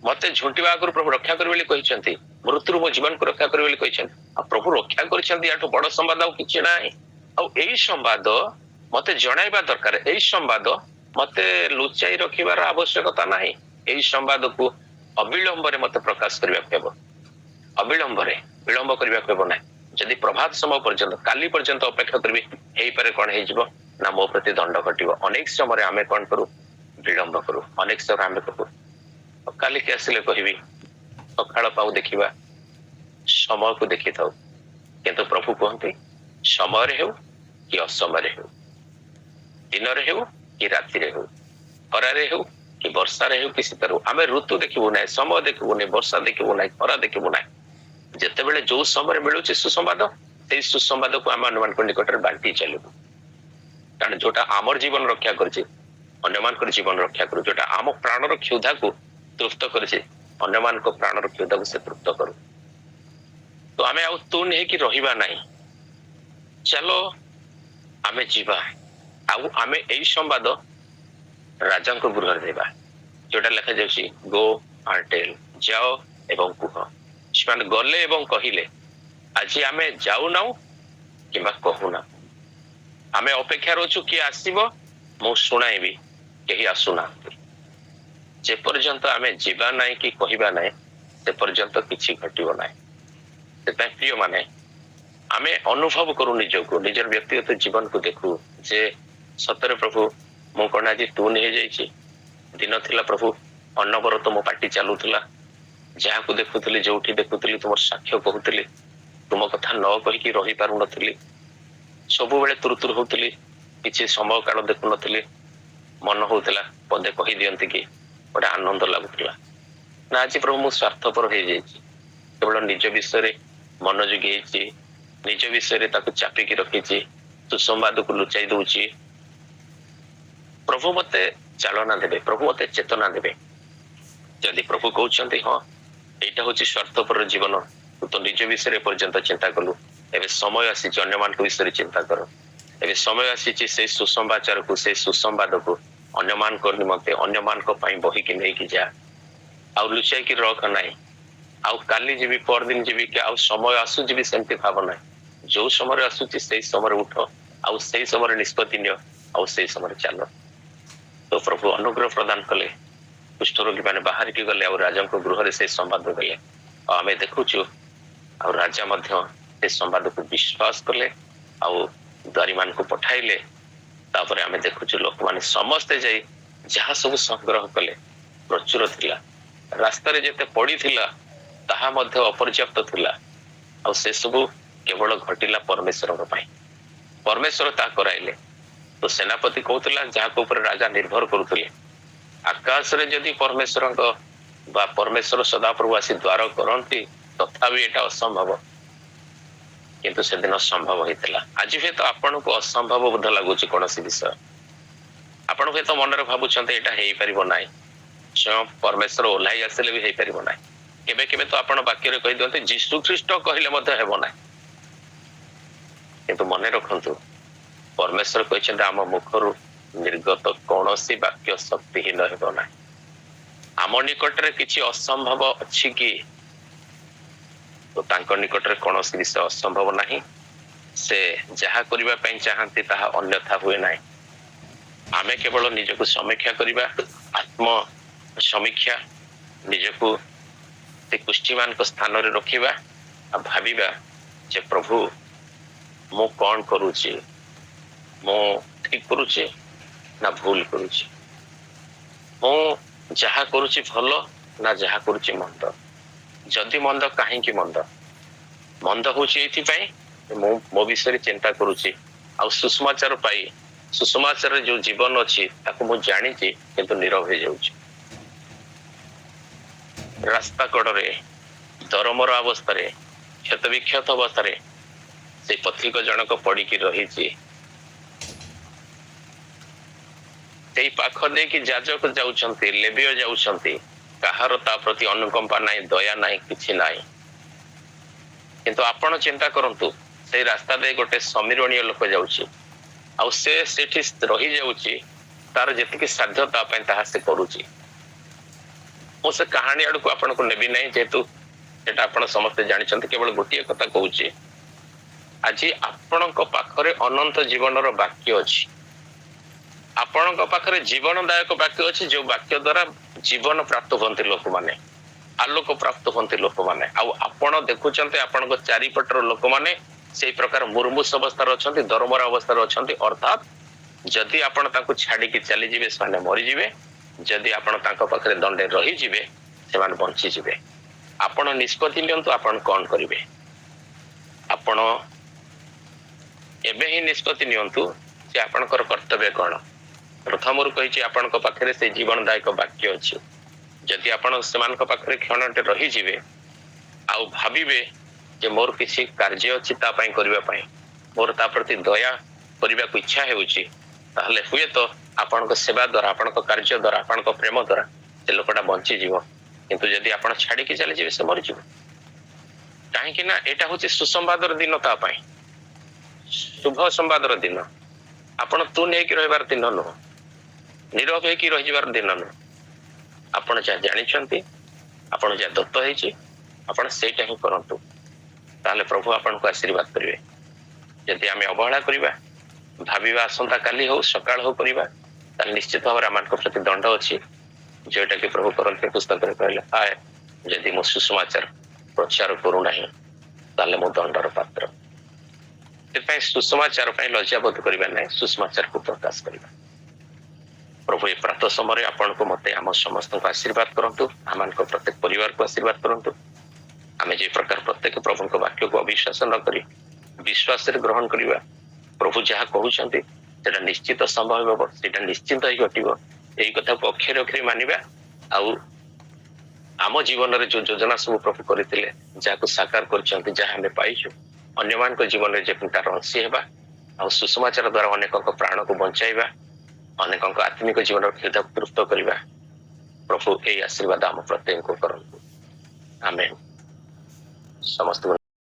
ମତେ ଝୁଣ୍ଟିବା ଆଗରୁ ପ୍ରଭୁ ରକ୍ଷା କରିବେ ବୋଲି କହିଛନ୍ତି। ମୃତ୍ୟୁରୁ ମୋ ଜୀବନକୁ ରକ୍ଷା କରିବେ ବୋଲି କହିଛନ୍ତି। ଆଉ ପ୍ରଭୁ ରକ୍ଷା କରିଛନ୍ତି, ୟାଠୁ ବଡ ସମ୍ବାଦ ଆଉ କିଛି ନାହିଁ। ଆଉ ଏଇ ସମ୍ବାଦ ମତେ ଜଣାଇବା ଦରକାର। ଏଇ ସମ୍ବାଦ ମତେ ଲୁଚାଇ ରଖିବାର ଆବଶ୍ୟକତା ନାହିଁ। ଏଇ ସମ୍ବାଦକୁ ଅବିଳମ୍ବରେ ମତେ ପ୍ରକାଶ କରିବାକୁ ହେବ। ଅବିଳମ୍ବରେ, ବିଳମ୍ବ କରିବାକୁ ହେବ ନାହିଁ। ଯଦି ପ୍ରଭାତ ସମୟ ପର୍ଯ୍ୟନ୍ତ, କାଲି ପର୍ଯ୍ୟନ୍ତ ଅପେକ୍ଷା କରିବି, ହେଇପାରେ କଣ ହେଇଯିବ ନା ମୋ ପ୍ରତି ଦଣ୍ଡ ଘଟିବ। ଅନେକ ସମୟରେ ଆମେ କଣ କରୁ? ବିଳମ୍ବ କରୁ। ଅନେକ ସମୟରେ ଆମେ କରୁ କାଲିକି ଆସିଲେ କହିବି ସକାଳ ପାଉ ଦେଖିବା, ସମୟକୁ ଦେଖିଥାଉ। କିନ୍ତୁ ପ୍ରଭୁ କୁହନ୍ତି ସମୟରେ ହେଉ କି ଅସମୟରେ ହେଉ, ଦିନରେ ହେଉ କି ରାତିରେ ହେଉ, ଖରାରେ ହେଉ କି ବର୍ଷାରେ ହେଉ କି ଶୀତରେ ହେଉ, ଆମେ ଋତୁ ଦେଖିବୁ ନାହିଁ, ସମୟ ଦେଖିବୁ ନାହିଁ, ବର୍ଷା ଦେଖିବୁ ନାହିଁ, ଖରା ଦେଖିବୁ ନାହିଁ। ଯେତେବେଳେ ଯୋଉ ସମୟରେ ମିଳୁଛି ସୁସମ୍ବାଦ, ସେଇ ସୁସମ୍ବାଦକୁ ଆମେ ଅନ୍ୟମାନଙ୍କ ନିକଟରେ ବାଣ୍ଟି ଚାଲିବୁ। କାରଣ ଯୋଉଟା ଆମର ଜୀବନ ରକ୍ଷା କରିଛି ଅନ୍ୟମାନଙ୍କର ଜୀବନ ରକ୍ଷା କରୁ, ଯୋଉଟା ଆମ ପ୍ରାଣର କ୍ଷୁଧାକୁ ତୃପ୍ତ କରିଛି ଅନ୍ୟମାନଙ୍କ ପ୍ରାଣର କ୍ଷୁଧାକୁ ସେ ତୃପ୍ତ କରୁ। ତ ଆମେ ଆଉ ତୁ ନେଇକି ରହିବା ନାହିଁ, ଚାଲ ଆମେ ଯିବା, ଆଉ ଆମେ ଏଇ ସମ୍ବାଦ ରାଜାଙ୍କ ଗୃହରେ ଦେବା, ଯୋଉଟା ଲେଖାଯାଉଛି ଗୋ ଆଣ୍ଡ ଟେଲ୍, ଯାଅ ଏବଂ କୁହ। ସେମାନେ ଗଲେ ଏବଂ କହିଲେ ଆଜି ଆମେ ଯାଉନାହୁଁ କିମ୍ବା କହୁନା, ଆମେ ଅପେକ୍ଷାରେ ଅଛୁ କିଏ ଆସିବ, ମୁଁ ଶୁଣାଇବି, କେହି ଆସୁନାହାନ୍ତି। ଯେପର୍ଯ୍ୟନ୍ତ ଆମେ ଯିବା ନାହିଁ କି କହିବା ନାହିଁ ସେ ପର୍ଯ୍ୟନ୍ତ କିଛି ଘଟିବ ନାହିଁ। ସେଥିପାଇଁ ପ୍ରିୟ ମାନେ ଆମେ ଅନୁଭବ କରୁ ନିଜକୁ, ନିଜର ବ୍ୟକ୍ତିଗତ ଜୀବନକୁ ଦେଖୁ ଯେ ସତରେ ପ୍ରଭୁ ମୁଁ କଣ ଆଜି ତୁନି ହେଇଯାଇଛି। ଦିନ ଥିଲା ପ୍ରଭୁ ଅନବରତ ମୋ ପାଟି ଚାଲୁଥିଲା, ଯାହାକୁ ଦେଖୁଥିଲି ଯୋଉଠି ଦେଖୁଥିଲି ତୁମର ସାକ୍ଷ୍ୟ କହୁଥିଲି, ତୁମ କଥା ନ କହିକି ରହିପାରୁନଥିଲି, ସବୁବେଳେ ତୁରୁତୁରୁ ହଉଥିଲି, କିଛି ସମୟ କାଳ ଦେଖୁନଥିଲି, ମନ ହଉଥିଲା ପଦେ କହିଦିଅନ୍ତି କି, ଗୋଟେ ଆନନ୍ଦ ଲାଗୁଥିଲା। ନା ଆଜି ପ୍ରଭୁ ମୁଁ ସ୍ୱାର୍ଥପର ହେଇଯାଇଛି, କେବଳ ନିଜ ବିଷୟରେ ମନୋଯୋଗୀ ହେଇଛି, ନିଜ ବିଷୟରେ ତାକୁ ଚାପିକି ରଖିଛି, ସୁସମ୍ବାଦକୁ ଲୁଚାଇ ଦଉଛି। ପ୍ରଭୁ ମତେ ଚାଳନା ଦେବେ, ପ୍ରଭୁ ମତେ ଚେତନା ଦେବେ। ଯଦି ପ୍ରଭୁ କହୁଛନ୍ତି ହଁ ଏଇଟା ହଉଛି ସ୍ୱାର୍ଥପର ଜୀବନ, ତୁ ତ ନିଜ ବିଷୟରେ ପର୍ଯ୍ୟନ୍ତ ଚିନ୍ତା କଲୁ, ଏବେ ସମୟ ଆସିଛି ଅନ୍ୟମାନଙ୍କ ବିଷୟରେ ଚିନ୍ତା କର। ଏବେ ସମୟ ଆସିଛି ସେଇ ସୁସମ୍ବାଚାରକୁ, ସେଇ ସୁସମ୍ବାଦକୁ ଅନ୍ୟମାନଙ୍କ ନିମନ୍ତେ, ଅନ୍ୟମାନଙ୍କ ପାଇଁ ବହିକି ନେଇକି ଯା, ଆଉ ଲୁଚାଇକି ରଖ ନାହିଁ। ଆଉ କାଲି ଯିବି, ପରଦିନ ଯିବି, କି ଆଉ ସମୟ ଆସୁ ଯିବି ସେମିତି ଭାବ ନାହିଁ। ଯୋଉ ସମୟରେ ଆସୁଛି ସେଇ ସମୟରେ ଉଠ, ଆଉ ସେଇ ସମୟରେ ନିଷ୍ପତ୍ତି ନିଅ, ଆଉ ସେଇ ସମୟରେ ଚାଲ। ତ ପ୍ରଭୁ ଅନୁଗ୍ରହ ପ୍ରଦାନ କଲେ, କୁଷ୍ଠରୋଗୀ ମାନେ ବାହାରିକି ଗଲେ, ଆଉ ରାଜାଙ୍କ ଗୃହରେ ସେଇ ସମ୍ବାଦ ଦେଲେ। ଆଉ ଆମେ ଦେଖୁଛୁ ଆଉ ରାଜା ମଧ୍ୟ ସେ ସମ୍ବାଦକୁ ବିଶ୍ୱାସ କଲେ, ଆଉ ଦ୍ୱାରୀ ମାନଙ୍କୁ ପଠାଇଲେ। ତାପରେ ଆମେ ଦେଖୁଛୁ ଲୋକମାନେ ସମସ୍ତେ ଯାଇ ଯାହା ସବୁ ସଂଗ୍ରହ କଲେ ପ୍ରଚୁର ଥିଲା, ରାସ୍ତାରେ ଯେତେ ପଡିଥିଲା ତାହା ମଧ୍ୟ ଅପର୍ଯ୍ୟାପ୍ତ ଥିଲା, ଆଉ ସେ ସବୁ କେବଳ ଘଟିଲା ପରମେଶ୍ୱରଙ୍କ ପାଇଁ। ପରମେଶ୍ୱର ତାହା କରାଇଲେ। ତ ସେନାପତି କହୁଥିଲା ଯାହାକୁ ଉପରେ ରାଜା ନିର୍ଭର କରୁଥିଲେ, ଆକାଶରେ ଯଦି ପରମେଶ୍ୱରଙ୍କ ବା ପରମେଶ୍ୱର ସଦାପ୍ରଭୁ ଆସି ଦ୍ୱାର କରନ୍ତି ତଥାପି ଏଇଟା ଅସମ୍ଭବ, କିନ୍ତୁ ସେଦିନ ସମ୍ଭବ ହେଇଥିଲା। ଆଜି ହୁଏତ ଆପଣଙ୍କୁ ଅସମ୍ଭବ ବୋଧ ଲାଗୁଛି କୌଣସି ବିଷୟ, ଆପଣ ହୁଏତ ମନରେ ଭାବୁଛନ୍ତି ଏଇଟା ହେଇପାରିବ ନାହିଁ, ସ୍ୱୟଂ ପରମେଶ୍ୱର ଓହ୍ଲାଇ ଆସିଲେ ବି ହେଇପାରିବ ନାହିଁ। କେବେ କେବେ ତ ଆପଣ ବାକ୍ୟରେ କହିଦିଅନ୍ତି ଯୀଶୁ ଖ୍ରୀଷ୍ଟ କହିଲେ ମଧ୍ୟ ହେବ ନାହିଁ। କିନ୍ତୁ ମନେ ରଖନ୍ତୁ ପରମେଶ୍ୱର କହିଛନ୍ତି ଆମ ମୁଖରୁ ନିର୍ଗତ କୌଣସି ବାକ୍ୟ ଶକ୍ତିହୀନ ହେବ ନାହିଁ। ଆମ ନିକଟରେ କିଛି ଅସମ୍ଭବ ଅଛି କି? ତ ତାଙ୍କ ନିକଟରେ କୌଣସି ବିଷୟ ଅସମ୍ଭବ ନାହିଁ। ସେ ଯାହା କରିବା ପାଇଁ ଚାହାନ୍ତି ତାହା ଅନ୍ୟଥା ହୁଏ ନାହିଁ। ଆମେ କେବଳ ନିଜକୁ ସମୀକ୍ଷା କରିବା, ଆତ୍ମ ସମୀକ୍ଷା, ନିଜକୁ ସେ କୁଷ୍ଠୀମାନଙ୍କ ସ୍ଥାନରେ ରଖିବା, ଆଉ ଭାବିବା ଯେ ପ୍ରଭୁ ମୁଁ କଣ କରୁଛି, ମୁଁ ଠିକ କରୁଛି ନା ଭୁଲ କରୁଛି, ମୁଁ ଯାହା କରୁଛି ଭଲ ନା ଯାହା କରୁଛି ମନ୍ଦ, ଯଦି ମନ୍ଦ କାହିଁକି ମନ୍ଦ, ମନ୍ଦ ହଉଛି ଏଇଥିପାଇଁ ମୁଁ ମୋ ବିଷୟରେ ଚିନ୍ତା କରୁଛି, ଆଉ ସୁଷମାଚାର ପାଇ ସୁଷମାଚାରରେ ଯୋଉ ଜୀବନ ଅଛି ତାକୁ ମୁଁ ଜାଣିଛି କିନ୍ତୁ ନୀରବ ହେଇଯାଉଛି। ରାସ୍ତା କଡରେ ଦରମର ଅବସ୍ଥାରେ, କ୍ଷତବିକ୍ଷତ ଅବସ୍ଥାରେ ସେ ପଥିକ ଜଣକ ପଡିକି ରହିଛି। ସେଇ ପାଖ ଦେଇକି ଯାଜକ ଯାଉଛନ୍ତି, ଲେବୀୟ ଯାଉଛନ୍ତି, କାହାର ତା ପ୍ରତି ଅନୁକମ୍ପା ନାହିଁ, ଦୟା ନାହିଁ, କିଛି ନାହିଁ। କିନ୍ତୁ ଆପଣ ଚିନ୍ତା କରନ୍ତୁ ସେଇ ରାସ୍ତା ଦେଇ ଗୋଟେ ସମୀରଣୀୟ ଲୋକ ଯାଉଛି, ଆଉ ସେ ସେଠି ରହିଯାଉଛି, ତାର ଯେତିକି ସାଧ୍ୟ ତା ପାଇଁ ତାହା ସେ କରୁଛି। ମୁଁ ସେ କାହାଣୀ ଆଡକୁ ଆପଣଙ୍କୁ ନେବି ନାହିଁ, ଯେହେତୁ ସେଟା ଆପଣ ସମସ୍ତେ ଜାଣିଛନ୍ତି। କେବଳ ଗୋଟିଏ କଥା କହୁଛି, ଆଜି ଆପଣଙ୍କ ପାଖରେ ଅନନ୍ତ ଜୀବନର ବାକ୍ୟ ଅଛି, ଆପଣଙ୍କ ପାଖରେ ଜୀବନଦାୟକ ବାକ୍ୟ ଅଛି, ଯୋଉ ବାକ୍ୟ ଦ୍ଵାରା ଜୀବନ ପ୍ରାପ୍ତ ହୁଅନ୍ତି ଲୋକମାନେ, ଆଲୋକ ପ୍ରାପ୍ତ ହୁଅନ୍ତି ଲୋକମାନେ। ଆଉ ଆପଣ ଦେଖୁଛନ୍ତି ଆପଣଙ୍କ ଚାରିପଟର ଲୋକମାନେ ସେଇ ପ୍ରକାର ମୁର୍ମୁଷ ଅବସ୍ଥାରେ ଅଛନ୍ତି, ଦରମରା ଅବସ୍ଥାରେ ଅଛନ୍ତି। ଅର୍ଥାତ୍ ଯଦି ଆପଣ ତାଙ୍କୁ ଛାଡିକି ଚାଲିଯିବେ ସେମାନେ ମରିଯିବେ, ଯଦି ଆପଣ ତାଙ୍କ ପାଖରେ ଦଣ୍ଡେ ରହିଯିବେ ସେମାନେ ବଞ୍ଚିଯିବେ। ଆପଣ ନିଷ୍ପତ୍ତି ନିଅନ୍ତୁ ଆପଣ କଣ କରିବେ। ଆପଣ ଏବେ ହିଁ ନିଷ୍ପତ୍ତି ନିଅନ୍ତୁ ଯେ ଆପଣଙ୍କର କର୍ତ୍ତବ୍ୟ କଣ। ପ୍ରଥମରୁ କହିଛି ଆପଣଙ୍କ ପାଖରେ ସେ ଜୀବନଦାୟକ ବାକ୍ୟ ଅଛି। ଯଦି ଆପଣ ସେମାନଙ୍କ ପାଖରେ କ୍ଷଣଟେ ରହିଯିବେ ଆଉ ଭାବିବେ ଯେ ମୋର କିଛି କାର୍ଯ୍ୟ ଅଛି ତା ପାଇଁ କରିବା ପାଇଁ, ମୋର ତା ପ୍ରତି ଦୟା କରିବାକୁ ଇଚ୍ଛା ହେଉଛି, ତାହେଲେ ହୁଏତ ଆପଣଙ୍କ ସେବା ଦ୍ୱାରା, ଆପଣଙ୍କ କାର୍ଯ୍ୟ ଦ୍ୱାରା, ଆପଣଙ୍କ ପ୍ରେମ ଦ୍ୱାରା ସେ ଲୋକଟା ବଞ୍ଚିଯିବ। କିନ୍ତୁ ଯଦି ଆପଣ ଛାଡିକି ଚାଲିଯିବେ ସେ ମରିଯିବ। କାହିଁକି ନା ଏଇଟା ହଉଛି ସୁସମ୍ବାଦର ଦିନ, ତା ପାଇଁ ଶୁଭ ସମ୍ବାଦର ଦିନ। ଆପଣ ତୁ ନେଇକି ରହିବାର ଦିନ ନୁହଁ, ନୀରବ ହେଇକି ରହିଯିବାର ଦିନ ନୁହଁ। ଆପଣ ଯାହା ଜାଣିଛନ୍ତି, ଆପଣ ଯାହା ଦତ୍ତ ହେଇଛି, ଆପଣ ସେଇଟା ହିଁ କରନ୍ତୁ। ତାହେଲେ ପ୍ରଭୁ ଆପଣଙ୍କୁ ଆଶୀର୍ବାଦ କରିବେ। ଯଦି ଆମେ ଅବହେଳା କରିବା, ଭାବିବା ଆସନ୍ତା କାଲି ହଉ ସକାଳ ହଉ କରିବା, ତାହେଲେ ନିଶ୍ଚିତ ଭାବରେ ଆମମାନଙ୍କ ପ୍ରତି ଦଣ୍ଡ ଅଛି, ଯୋଉଟା କି ପ୍ରଭୁ କରନ୍ତି ପୁସ୍ତକରେ କହିଲେ, ହାୟ ଯଦି ମୁଁ ସୁସମାଚାର ପ୍ରଚାର କରୁନାହିଁ ତାହେଲେ ମୁଁ ଦଣ୍ଡର ପାତ୍ର। ସେଥିପାଇଁ ସୁସମାଚାର ପାଇଁ ଲଜ୍ଜାବୋଧ କରିବା ନାହିଁ, ସୁସମାଚାରକୁ ପ୍ରକାଶ କରିବା। ପ୍ରଭୁ ଏ ପ୍ରାତଃ ସମୟରେ ଆପଣଙ୍କୁ, ମତେ, ଆମ ସମସ୍ତଙ୍କୁ ଆଶୀର୍ବାଦ କରନ୍ତୁ। ଆମମାନଙ୍କ ପ୍ରତ୍ୟେକ ପରିବାରକୁ ଆଶୀର୍ବାଦ କରନ୍ତୁ। ଆମେ ଯେ ପ୍ରକାର ପ୍ରତ୍ୟେକ ପ୍ରଭୁଙ୍କ ବାକ୍ୟକୁ ଅବିଶ୍ୱାସ ନ କରି ବିଶ୍ୱାସରେ ଗ୍ରହଣ କରିବା, ପ୍ରଭୁ ଯାହା କହୁଛନ୍ତି ସେଟା ନିଶ୍ଚିତ ସମ୍ଭବ ହେବ, ସେଇଟା ନିଶ୍ଚିନ୍ତ ହିଁ ଘଟିବ। ଏଇ କଥାକୁ ଅକ୍ଷରେ ଅକ୍ଷରେ ମାନିବା ଆଉ ଆମ ଜୀବନରେ ଯୋଉ ଯୋଜନା ସବୁ ପ୍ରଭୁ କରିଥିଲେ, ଯାହାକୁ ସାକାର କରିଛନ୍ତି, ଯାହା ଆମେ ପାଇଛୁ, ଅନ୍ୟମାନଙ୍କ ଜୀବନରେ ଯେ ତାର ଅଂଶୀ ହେବା ଆଉ ସୁସମାଚାର ଦ୍ୱାରା ଅନେକଙ୍କ ପ୍ରାଣକୁ ବଞ୍ଚାଇବା, ଅନେକଙ୍କ ଆତ୍ମିକ ଜୀବନର କ୍ଷୁଧା ତୃପ୍ତ କରିବା। ପ୍ରଭୁ ଏହି ଆଶୀର୍ବାଦ ଆମ ପ୍ରତ୍ୟେକଙ୍କୁ କରନ୍ତୁ। ଆମେନ୍। ସମସ୍ତଙ୍କୁ